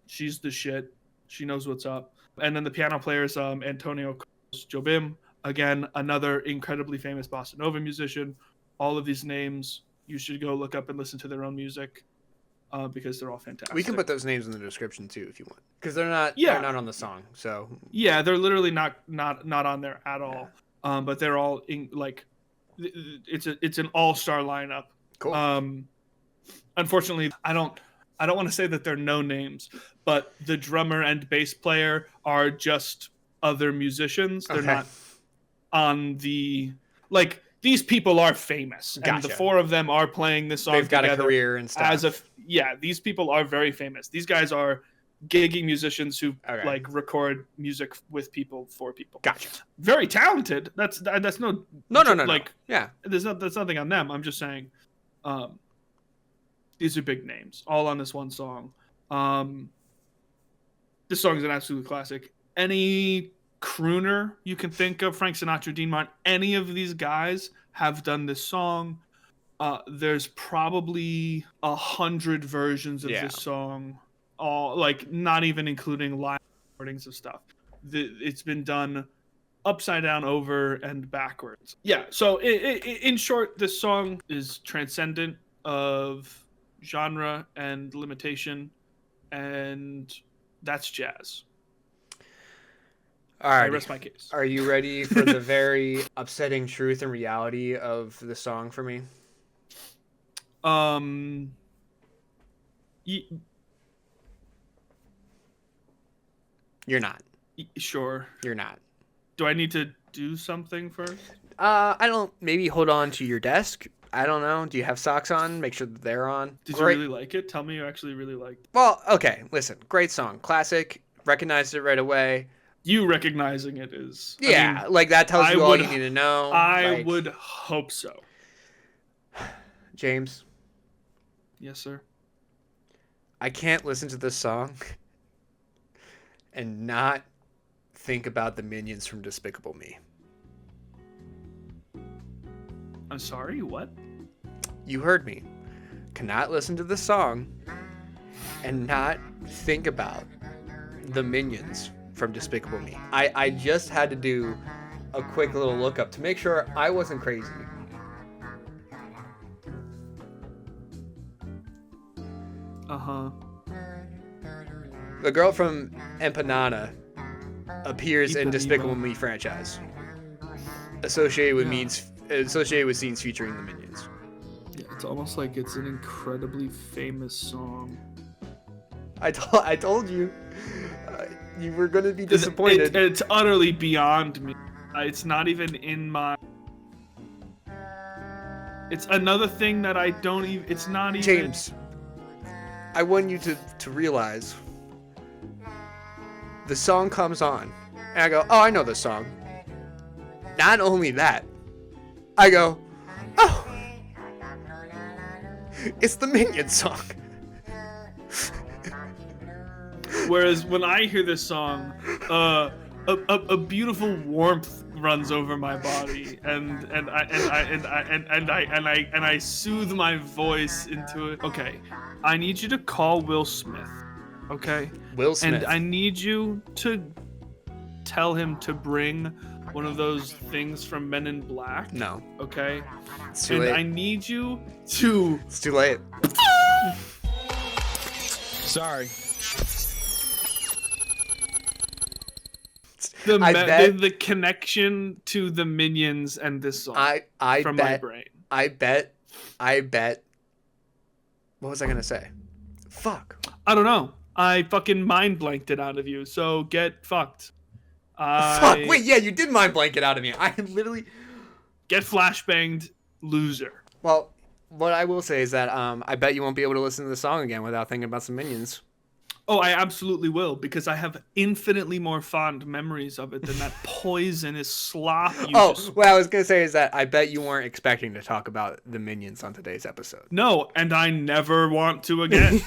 she's the shit. She knows what's up. And then the piano player is Antonio Jobim. Again, another incredibly famous bossa nova musician. All of these names, you should go look up and listen to their own music, because they're all fantastic. We can put those names in the description too if you want, because they're not not on the song. So yeah, they're literally not on there at all. But they're all it's an all-star lineup. Cool. Unfortunately, I don't want to say that they're no names, but the drummer and bass player are just other musicians. They're not on the, like, these people are famous, and the four of them are playing this song. They've got a career and stuff. These people are very famous. These guys are gigging musicians who like record music with people for people. Gotcha. Very talented. That's no. Like, yeah. There's nothing on them. I'm just saying, these are big names all on this one song. This song is an absolute classic. Any crooner you can think of, Frank Sinatra, Dean Martin, any of these guys have done this song. There's probably 100 versions of this song, all, like, not even including live recordings of stuff. It's been done upside down, over, and backwards. Yeah, so in short, this song is transcendent of genre and limitation, and that's jazz. All right. I rest my case. Are you ready for the very upsetting truth and reality of the song for me? You're not. Sure. You're not. Do I need to do something first? I don't. Maybe hold on to your desk. I don't know. Do you have socks on? Make sure that they're on. Did you really like it? Tell me you actually really liked it. Well, okay. Listen, great song. Classic. Recognized it right away. You recognizing it is... Yeah, I mean, like that tells you all you need to know. I would hope so. James? Yes, sir? I can't listen to this song and not think about the minions from Despicable Me. I'm sorry, what? You heard me. Cannot listen to the song and not think about the minions from Despicable Me. I just had to do a quick little look up to make sure I wasn't crazy. Uh-huh. The girl from Ipanema appears in Ipanema. Despicable Me franchise, associated with Yeah. associated with scenes featuring the Minions. Yeah, it's almost like it's an incredibly famous song. I told you, you were gonna be disappointed. It's utterly beyond me. It's not even in my. It's another thing that I don't even. It's not even. James, I want you to realize the song comes on, and I go, oh, I know this song. Not only that, I go, oh, it's the Minion song. Whereas when I hear this song, a beautiful warmth runs over my body, and I soothe my voice into it. Okay, I need you to call Will Smith. Okay. Will Smith. And I need you to tell him to bring one of those things from Men in Black. No. Okay. It's too and late. I need you to. It's too late. Sorry. The connection to the Minions and this song I from bet, my brain. I bet. What was I gonna say? Fuck. I don't know. I fucking mind blanked it out of you. So get fucked. Fuck. Wait. Yeah, you did mind blank it out of me. I literally Get flashbanged, loser. Well, what I will say is that I bet you won't be able to listen to the song again without thinking about some Minions. Oh, I absolutely will, because I have infinitely more fond memories of it than that poisonous slop you just... What I was going to say is that I bet you weren't expecting to talk about the Minions on today's episode. No, and I never want to again.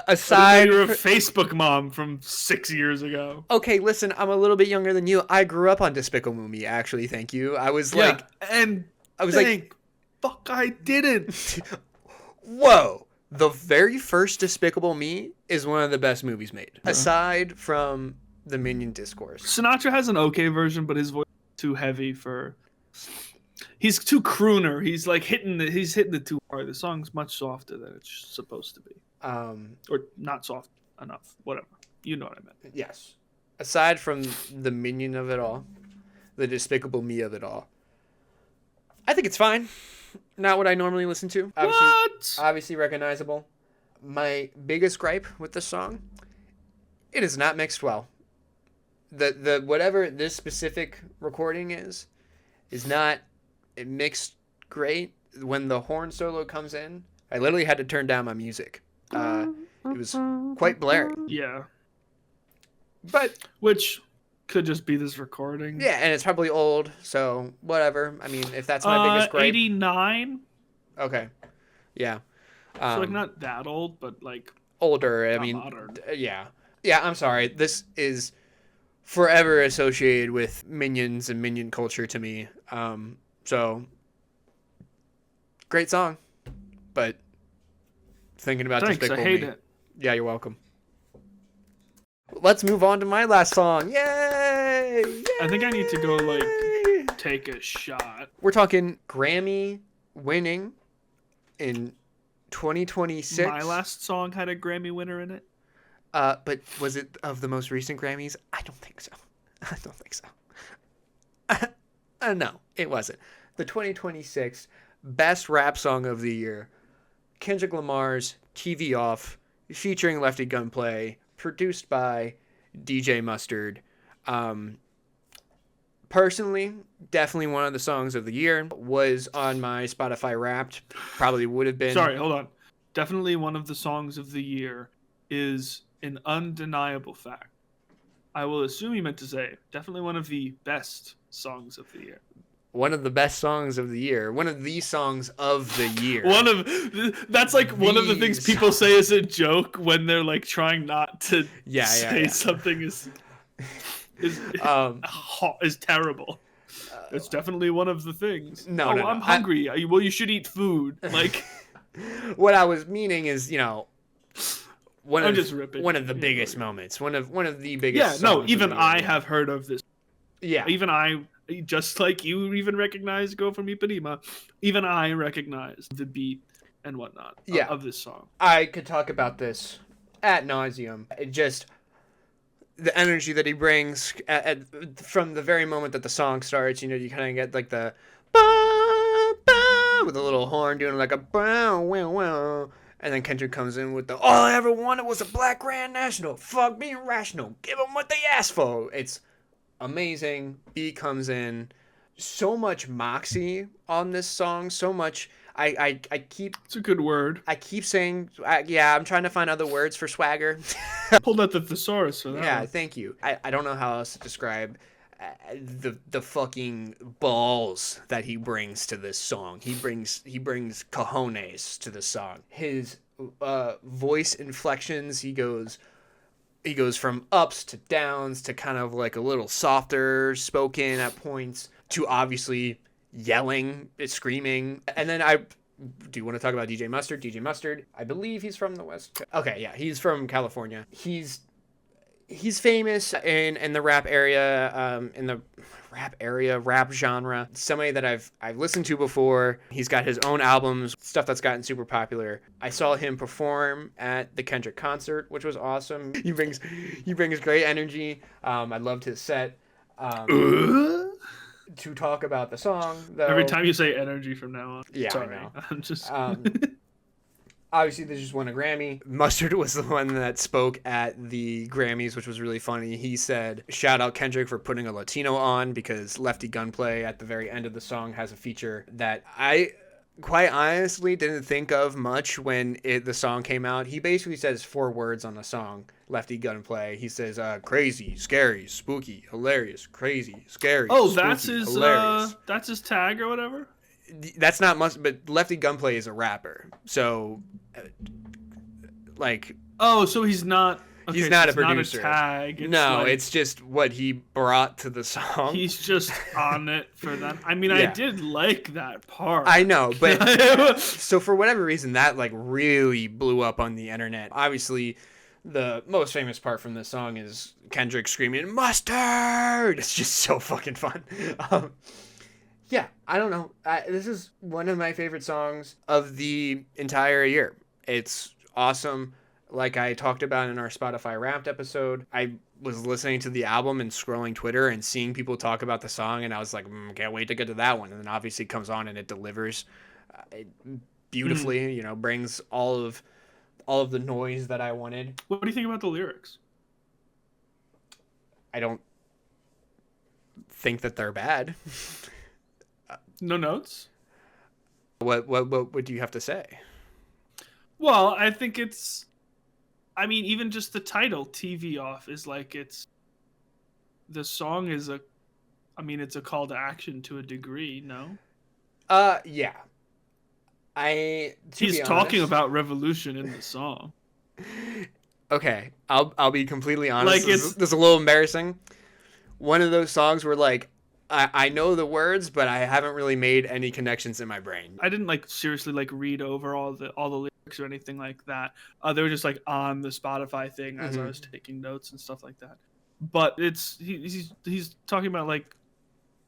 Aside... You're a Facebook mom from 6 years ago. Okay, listen, I'm a little bit younger than you. I grew up on Despicable Me, actually, thank you. I was like... and I was like... Fuck, I didn't. Whoa. The very first Despicable Me is one of the best movies made. Aside from the Minion discourse. Sinatra has an okay version, but his voice is too heavy for... He's too crooner. He's like hitting it too hard. The song's much softer than it's supposed to be. Or not soft enough. Whatever. You know what I meant. Yes. Aside from the Minion of it all, the Despicable Me of it all, I think it's fine. Not what I normally listen to. Obviously recognizable. My biggest gripe with the song, it is not mixed well. The whatever this specific recording is not mixed great. When the horn solo comes in, I literally had to turn down my music. It was quite blaring. Yeah. But which could just be this recording. Yeah, and it's probably old, so whatever. I mean, if that's my biggest gripe. 89. Okay. Yeah. So like not that old, but like older. I mean, modern. Yeah. Yeah, I'm sorry. This is forever associated with Minions and Minion culture to me. So great song, but thinking about Despicable I hate Me. it. Yeah, you're welcome. Let's move on to my last song. Yay! Yay! I think I need to go like take a shot. We're talking Grammy winning in 2026. My last song had a Grammy winner in it. But was it of the most recent Grammys? I don't think so. No, it wasn't. The 2026 Best Rap Song of the Year, Kendrick Lamar's TV Off, featuring Lefty Gunplay, produced by DJ Mustard. Personally, definitely one of the songs of the year. Was on my Spotify Wrapped. Probably would have been. Sorry, hold on. Definitely one of the songs of the year is an undeniable fact. I will assume you meant to say definitely one of the best songs of the year. One of the best songs of the year. One of the songs of the year. That's like one of the things people say as a joke when they're like trying not to say something is terrible. It's definitely one of the things. No, I'm hungry. Well, you should eat food. Like, what I was meaning is, I'm just ripping. One of the biggest moments. One of the biggest. Yeah, no, songs even of the year, I have heard of this. Yeah, even I, just like you, even recognize "Go from Ipanema." Even I recognize the beat and whatnot of this song. I could talk about this ad nauseum. It just the energy that he brings from the very moment that the song starts. You know, you kind of get like the ba, ba, with a little horn doing like a bow, wow, wow. And then Kendrick comes in with the all I ever wanted was a black Grand National. Fuck being rational. Give them what they asked for. It's amazing. Beat comes in. So much moxie on this song. So much. I keep. It's a good word. I keep saying. I'm trying to find other words for swagger. Pulled out the thesaurus for that. Yeah, one. thank you. I don't know how else to describe the fucking balls that he brings to this song. He brings cojones to the song. His voice inflections, he goes from ups to downs to kind of like a little softer spoken at points to obviously yelling, screaming. And then do you want to talk about DJ Mustard? DJ Mustard, I believe he's from the West Coast. Okay, yeah, he's from California. He's famous in the rap area, rap genre. Somebody that I've listened to before. He's got his own albums, stuff that's gotten super popular. I saw him perform at the Kendrick concert, which was awesome. He brings great energy. I loved his set. To talk about the song, though. Every time you say energy from now on. Yeah, sorry. I know. I'm just. Obviously, they just won a Grammy. Mustard was the one that spoke at the Grammys, which was really funny. He said, shout out Kendrick for putting a Latino on, because Lefty Gunplay at the very end of the song has a feature that I quite honestly didn't think of much when the song came out. He basically says 4 words on the song, Lefty Gunplay. He says, crazy, scary, spooky, hilarious, crazy, scary, that's spooky, his hilarious. That's his tag or whatever? That's not much, but Lefty Gunplay is a rapper, so like. Oh, so he's not. Okay, he's not so a producer. Not a tag. It's just what he brought to the song. He's just on it for that. I mean, I did like that part. I know, but so for whatever reason, that like really blew up on the internet. Obviously, the most famous part from this song is Kendrick screaming "Mustard." It's just so fucking fun. Yeah, I don't know. This is one of my favorite songs of the entire year. It's awesome. Like I talked about in our Spotify Wrapped episode, I was listening to the album and scrolling Twitter and seeing people talk about the song, and I was like, can't wait to get to that one. And then obviously it comes on and it delivers beautifully. You know, brings all of the noise that I wanted. What do you think about the lyrics? I don't think that they're bad. No notes? What do you have to say? Well, I think it's. I mean, even just the title "TV Off" is like the song is a. I mean, it's a call to action to a degree. No. Yeah. He's talking about revolution in the song. Okay, I'll be completely honest. Like this is a little embarrassing. One of those songs where like. I know the words, but I haven't really made any connections in my brain. I didn't like seriously like read over all the lyrics or anything like that. They were just like on the Spotify thing as I was taking notes and stuff like that. But he's talking about like,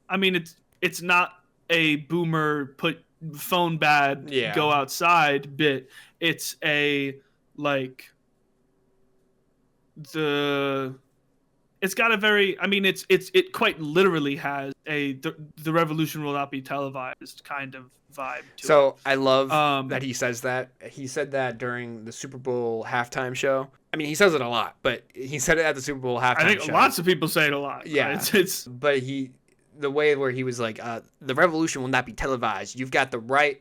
I mean it's not a boomer put phone bad go outside bit. It's a like It's got a very, I mean, it quite literally has the revolution will not be televised kind of vibe to it. So I love that he says that. He said that during the Super Bowl halftime show. I mean, he says it a lot, but he said it at the Super Bowl halftime show. I think lots of people say it a lot. Yeah. But the way where he was like, the revolution will not be televised. You've got the right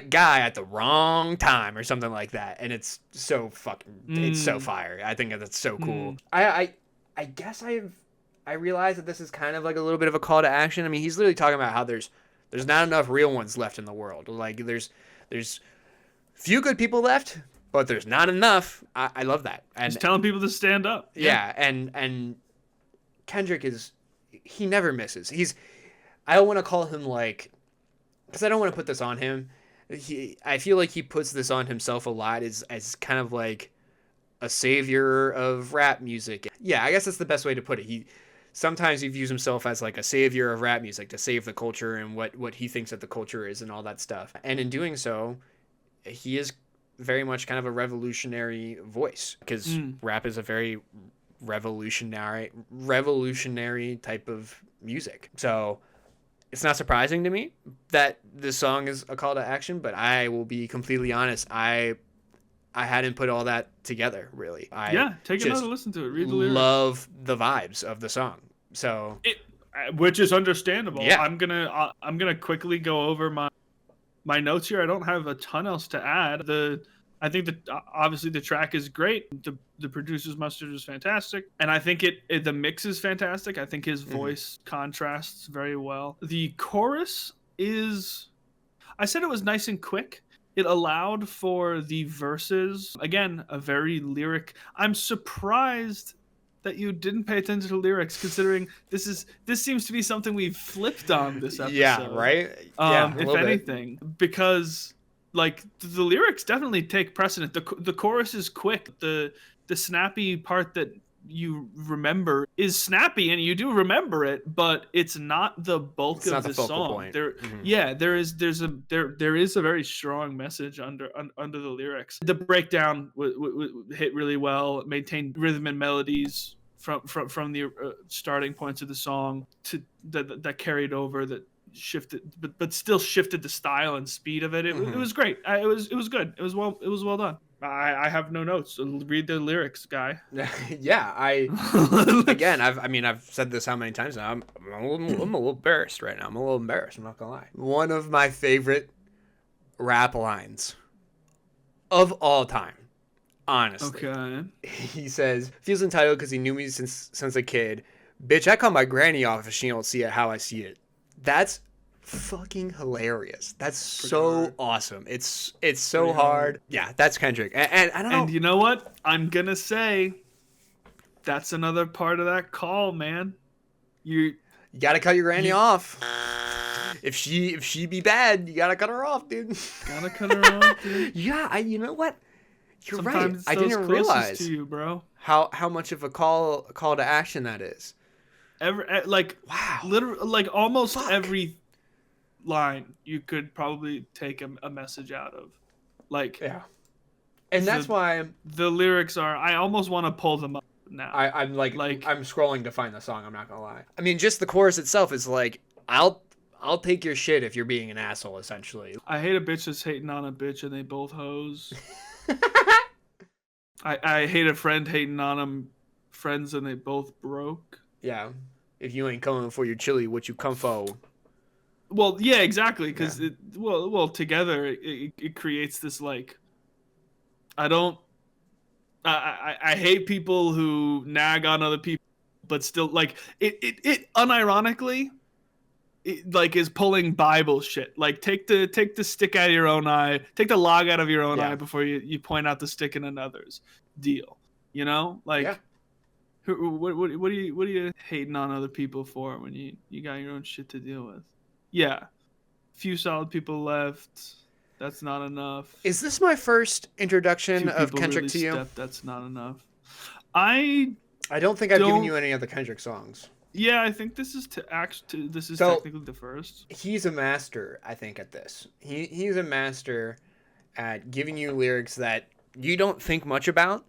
guy at the wrong time or something like that. And it's so it's so fire. I think that's so cool. I guess I realize that this is kind of like a little bit of a call to action. I mean, he's literally talking about how there's not enough real ones left in the world. Like there's few good people left, but there's not enough. I love that. And he's telling people to stand up. Yeah, and Kendrick he never misses. I don't want to call him like, because I don't want to put this on him. I feel like he puts this on himself a lot as kind of like a savior of rap music. Yeah, I guess that's the best way to put it. Sometimes he views himself as like a savior of rap music to save the culture and what he thinks that the culture is and all that stuff. And in doing so, he is very much kind of a revolutionary voice because rap is a very revolutionary type of music. So it's not surprising to me that this song is a call to action, but I will be completely honest. I hadn't put all that together, really. Take another listen to it. Read the lyrics. Love the vibes of the song. So, which is understandable. Yeah. I'm gonna quickly go over my notes here. I don't have a ton else to add. I think that obviously the track is great. The producer's mustard is fantastic, and I think the mix is fantastic. I think his voice contrasts very well. The chorus is, I said it was nice and quick. It allowed for the verses. Again, a very lyric. I'm surprised that you didn't pay attention to lyrics, considering this seems to be something we've flipped on this episode. Yeah, right? If anything, because like the lyrics definitely take precedent. The chorus is quick. The snappy part that you remember is snappy, and you do remember it, but it's not the bulk of the song. Point. There is a very strong message under the lyrics. The breakdown hit really well, maintained rhythm and melodies from the starting points of the song to that carried over, that shifted, but still shifted the style and speed of it. It was great. It was good. It was well done. I have no notes. So read the lyrics, guy. Yeah, I've said this how many times now. I'm a little embarrassed right now. I'm not gonna lie. One of my favorite rap lines of all time, honestly. Okay. He says, "Feels entitled because he knew me since a kid. Bitch, I call my granny off if she don't see it how I see it." That's fucking hilarious. That's so awesome. It's so hard. Yeah, that's Kendrick. And I don't know. And you know what? I'm gonna say that's another part of that call, man. You gotta cut your granny off. If she be bad, you gotta cut her off, dude. Gotta cut her off, dude. Yeah, you know what? You're Sometimes right. I didn't realize to you, bro. How much of a call to action that is. Wow. Literally, like almost every line you could probably take a message out of. Like, yeah. And that's why the lyrics are, I almost want to pull them up now. I'm scrolling to find the song, I'm not gonna lie. I mean, just the chorus itself is like, I'll take your shit if you're being an asshole, essentially. I hate a bitch that's hating on a bitch and they both hoes. I hate a friend hating on them friends and they both broke. Yeah. If you ain't coming for your chili, what you come for? Well, yeah, exactly. Because together it creates this like. I hate people who nag on other people, but still like it unironically, like is pulling Bible shit. Like take the stick out of your own eye, take the log out of your own eye before you point out the stick in another's. Deal, you know, like. Yeah. What are you hating on other people for when you got your own shit to deal with? Yeah, few solid people left. That's not enough. Is this my first introduction of Kendrick to you? That's not enough. I don't think I've given you any of the Kendrick songs. Yeah, I think this is technically the first. He's a master, I think, at this. He's a master at giving you lyrics that you don't think much about.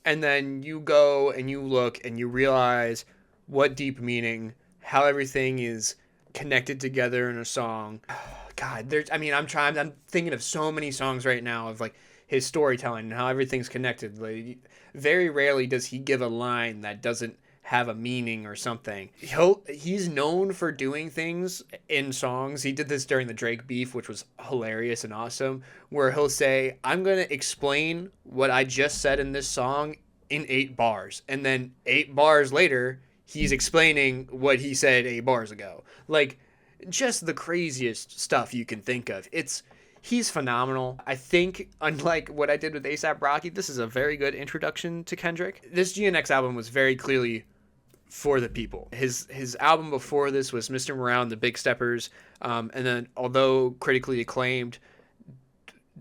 And then you go and you look and you realize what deep meaning, how everything is connected together in a song. God, I'm thinking of so many songs right now of like his storytelling and how everything's connected. Like, very rarely does he give a line that doesn't have a meaning or something. He's known for doing things in songs. He did this during the Drake beef, which was hilarious and awesome, where he'll say, I'm going to explain what I just said in this song in 8 bars. And then 8 bars later, he's explaining what he said 8 bars ago. Like, just the craziest stuff you can think of. He's phenomenal. I think, unlike what I did with A$AP Rocky, this is a very good introduction to Kendrick. This GNX album was very clearly for the people. His album before this was Mr. Morale and the Big Steppers, and then although critically acclaimed,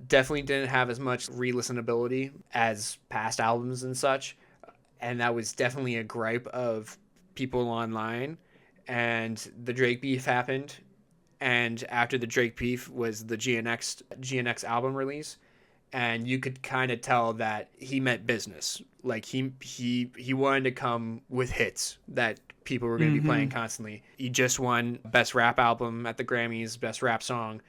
definitely didn't have as much re-listenability as past albums and such, and that was definitely a gripe of people online. And the Drake beef happened, and after the Drake beef was the GNX album release, and you could kind of tell that he meant business. Like he wanted to come with hits that people were going to be playing constantly. He just won Best Rap Album at the Grammys, Best Rap Song.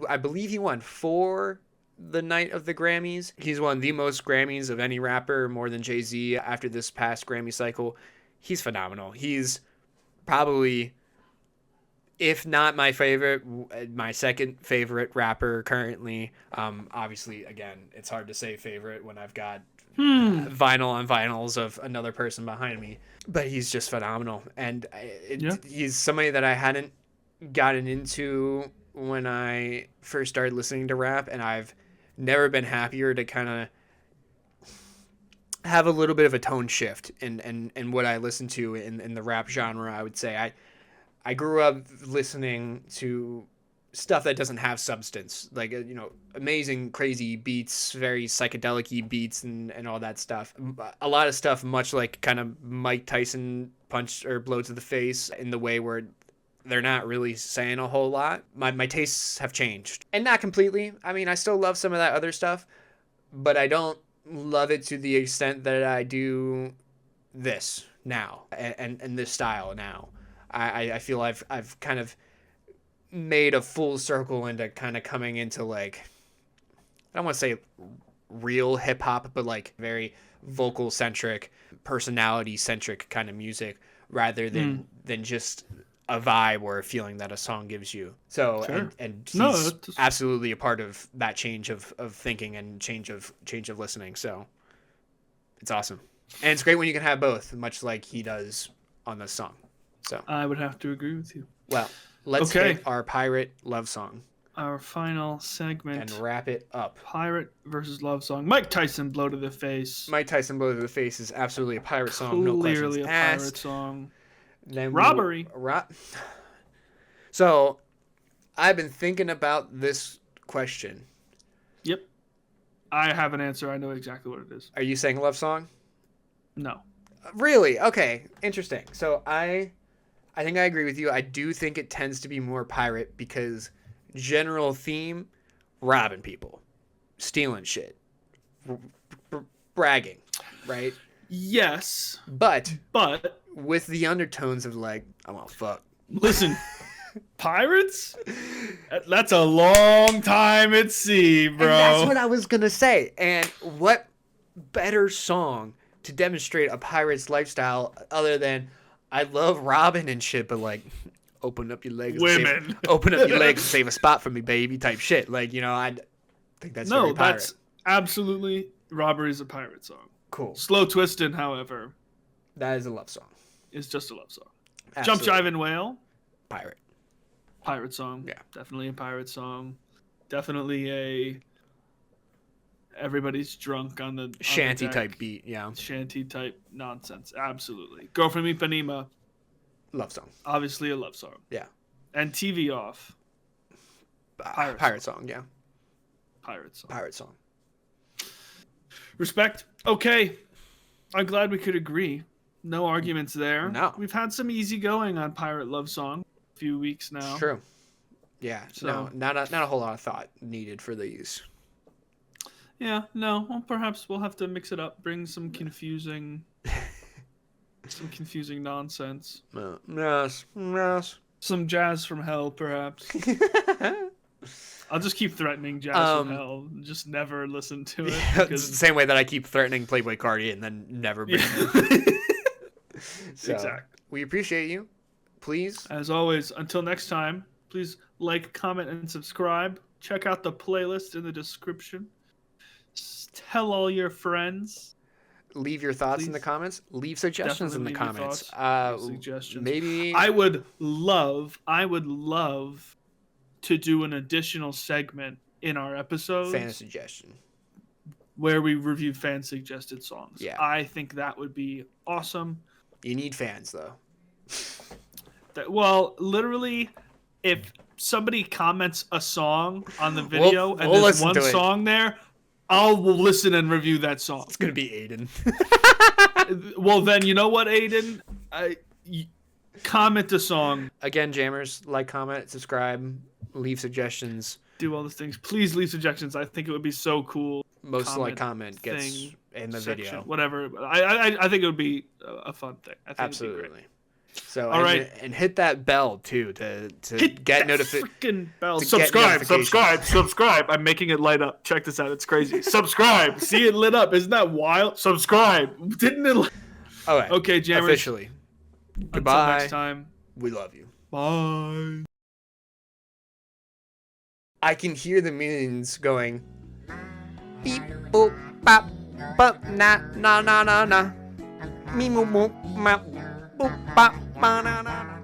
I believe he won 4 the night of the Grammys. He's won the most Grammys of any rapper, more than Jay-Z after this past Grammy cycle. He's phenomenal. He's probably, if not my favorite, my second favorite rapper currently. Obviously, again, it's hard to say favorite when I've got vinyl on vinyls of another person behind me. But he's just phenomenal. And he's somebody that I hadn't gotten into when I first started listening to rap, and I've never been happier to kind of have a little bit of a tone shift in what I listen to in the rap genre. I would say I grew up listening to stuff that doesn't have substance, like, amazing, crazy beats, very psychedelic-y beats and all that stuff. A lot of stuff much like kind of Mike Tyson punch or blow to the face, in the way where they're not really saying a whole lot. My tastes have changed. And not completely. I mean, I still love some of that other stuff, but I don't love it to the extent that I do this now and this style now. I feel I've kind of made a full circle into kind of coming into, like, I don't want to say real hip hop, but like very vocal centric, personality centric kind of music, rather than just a vibe or a feeling that a song gives you. So Sure. and he's absolutely a part of that change of thinking and change of listening. So it's awesome. And it's great when you can have both, much like he does on this song. So I would have to agree with you. Well, let's hit our pirate love song. Our final segment. And wrap it up. Pirate versus love song. Mike Tyson, Blow to the Face. Mike Tyson, Blow to the Face is absolutely a pirate song. No questions Clearly a pirate song. Then Robbery. So, I've been thinking about this question. Yep. I have an answer. I know exactly what it is. Are you saying love song? No. Really? Okay. Interesting. So, I think I agree with you. I do think it tends to be more pirate because general theme, robbing people, stealing shit, bragging, right? Yes. But with the undertones of, like, I want to fuck. Listen, pirates? That's a long time at sea, bro. And that's what I was going to say. And what better song to demonstrate a pirate's lifestyle other than, I love robbing and shit, but, like, open up your legs. Women. Open up your legs and save a spot for me, baby, type shit. Like, I think that's very pirate. No, that's absolutely, Robbery is a pirate song. Cool. Slow Twistin', however. That is a love song. It's just a love song. Absolutely. Jump, Jive, and Wail. Pirate song. Yeah. Definitely a pirate song. Definitely everybody's drunk on the shanty type beat, yeah. Shanty type nonsense. Absolutely. Girl from Ipanema. Love song. Obviously a love song. Yeah. And TV Off. Pirate song, yeah. Pirate song. Respect. Okay. I'm glad we could agree. No arguments there. No. We've had some easy going on pirate love song a few weeks now. It's true. Yeah. So, no, not a whole lot of thought needed for these. Yeah, no. Well, perhaps we'll have to mix it up, bring some confusing nonsense. Yes. Some jazz from hell, perhaps. I'll just keep threatening jazz from hell. Just never listen to it. It's the same way that I keep threatening Playboy Cardi and then never bring it. So, exactly. We appreciate you. Please. As always, until next time, please like, comment, and subscribe. Check out the playlist in the description. Tell all your friends. Leave your thoughts in the comments. Leave suggestions in the comments. Suggestions. Maybe I would love to do an additional segment in our episodes. Fan suggestion. Where we review fan suggested songs. Yeah. I think that would be awesome. You need fans though. Well, literally, if somebody comments a song on the video and we'll there's listen one to it. song there, will listen and review that song. It's gonna be Aiden. Well, then you know what, Aiden? Comment a song. Again, jammers, like, comment, subscribe, leave suggestions. Do all those things. Please leave suggestions. I think it would be so cool. Most like comment gets in the section, video. Whatever. I think it would be a fun thing. I think Absolutely. It'd be great. So all right, and hit that bell too to hit get that freaking bell. Subscribe. I'm making it light up. Check this out. It's crazy. Subscribe. See it lit up. Isn't that wild? Subscribe. Didn't it? Okay, jammers. Officially. Goodbye. Until next time. We love you. Bye. I can hear the minions going. Beep boop bop bop na na na na na. Me moo moo ma boop bop ba na na na.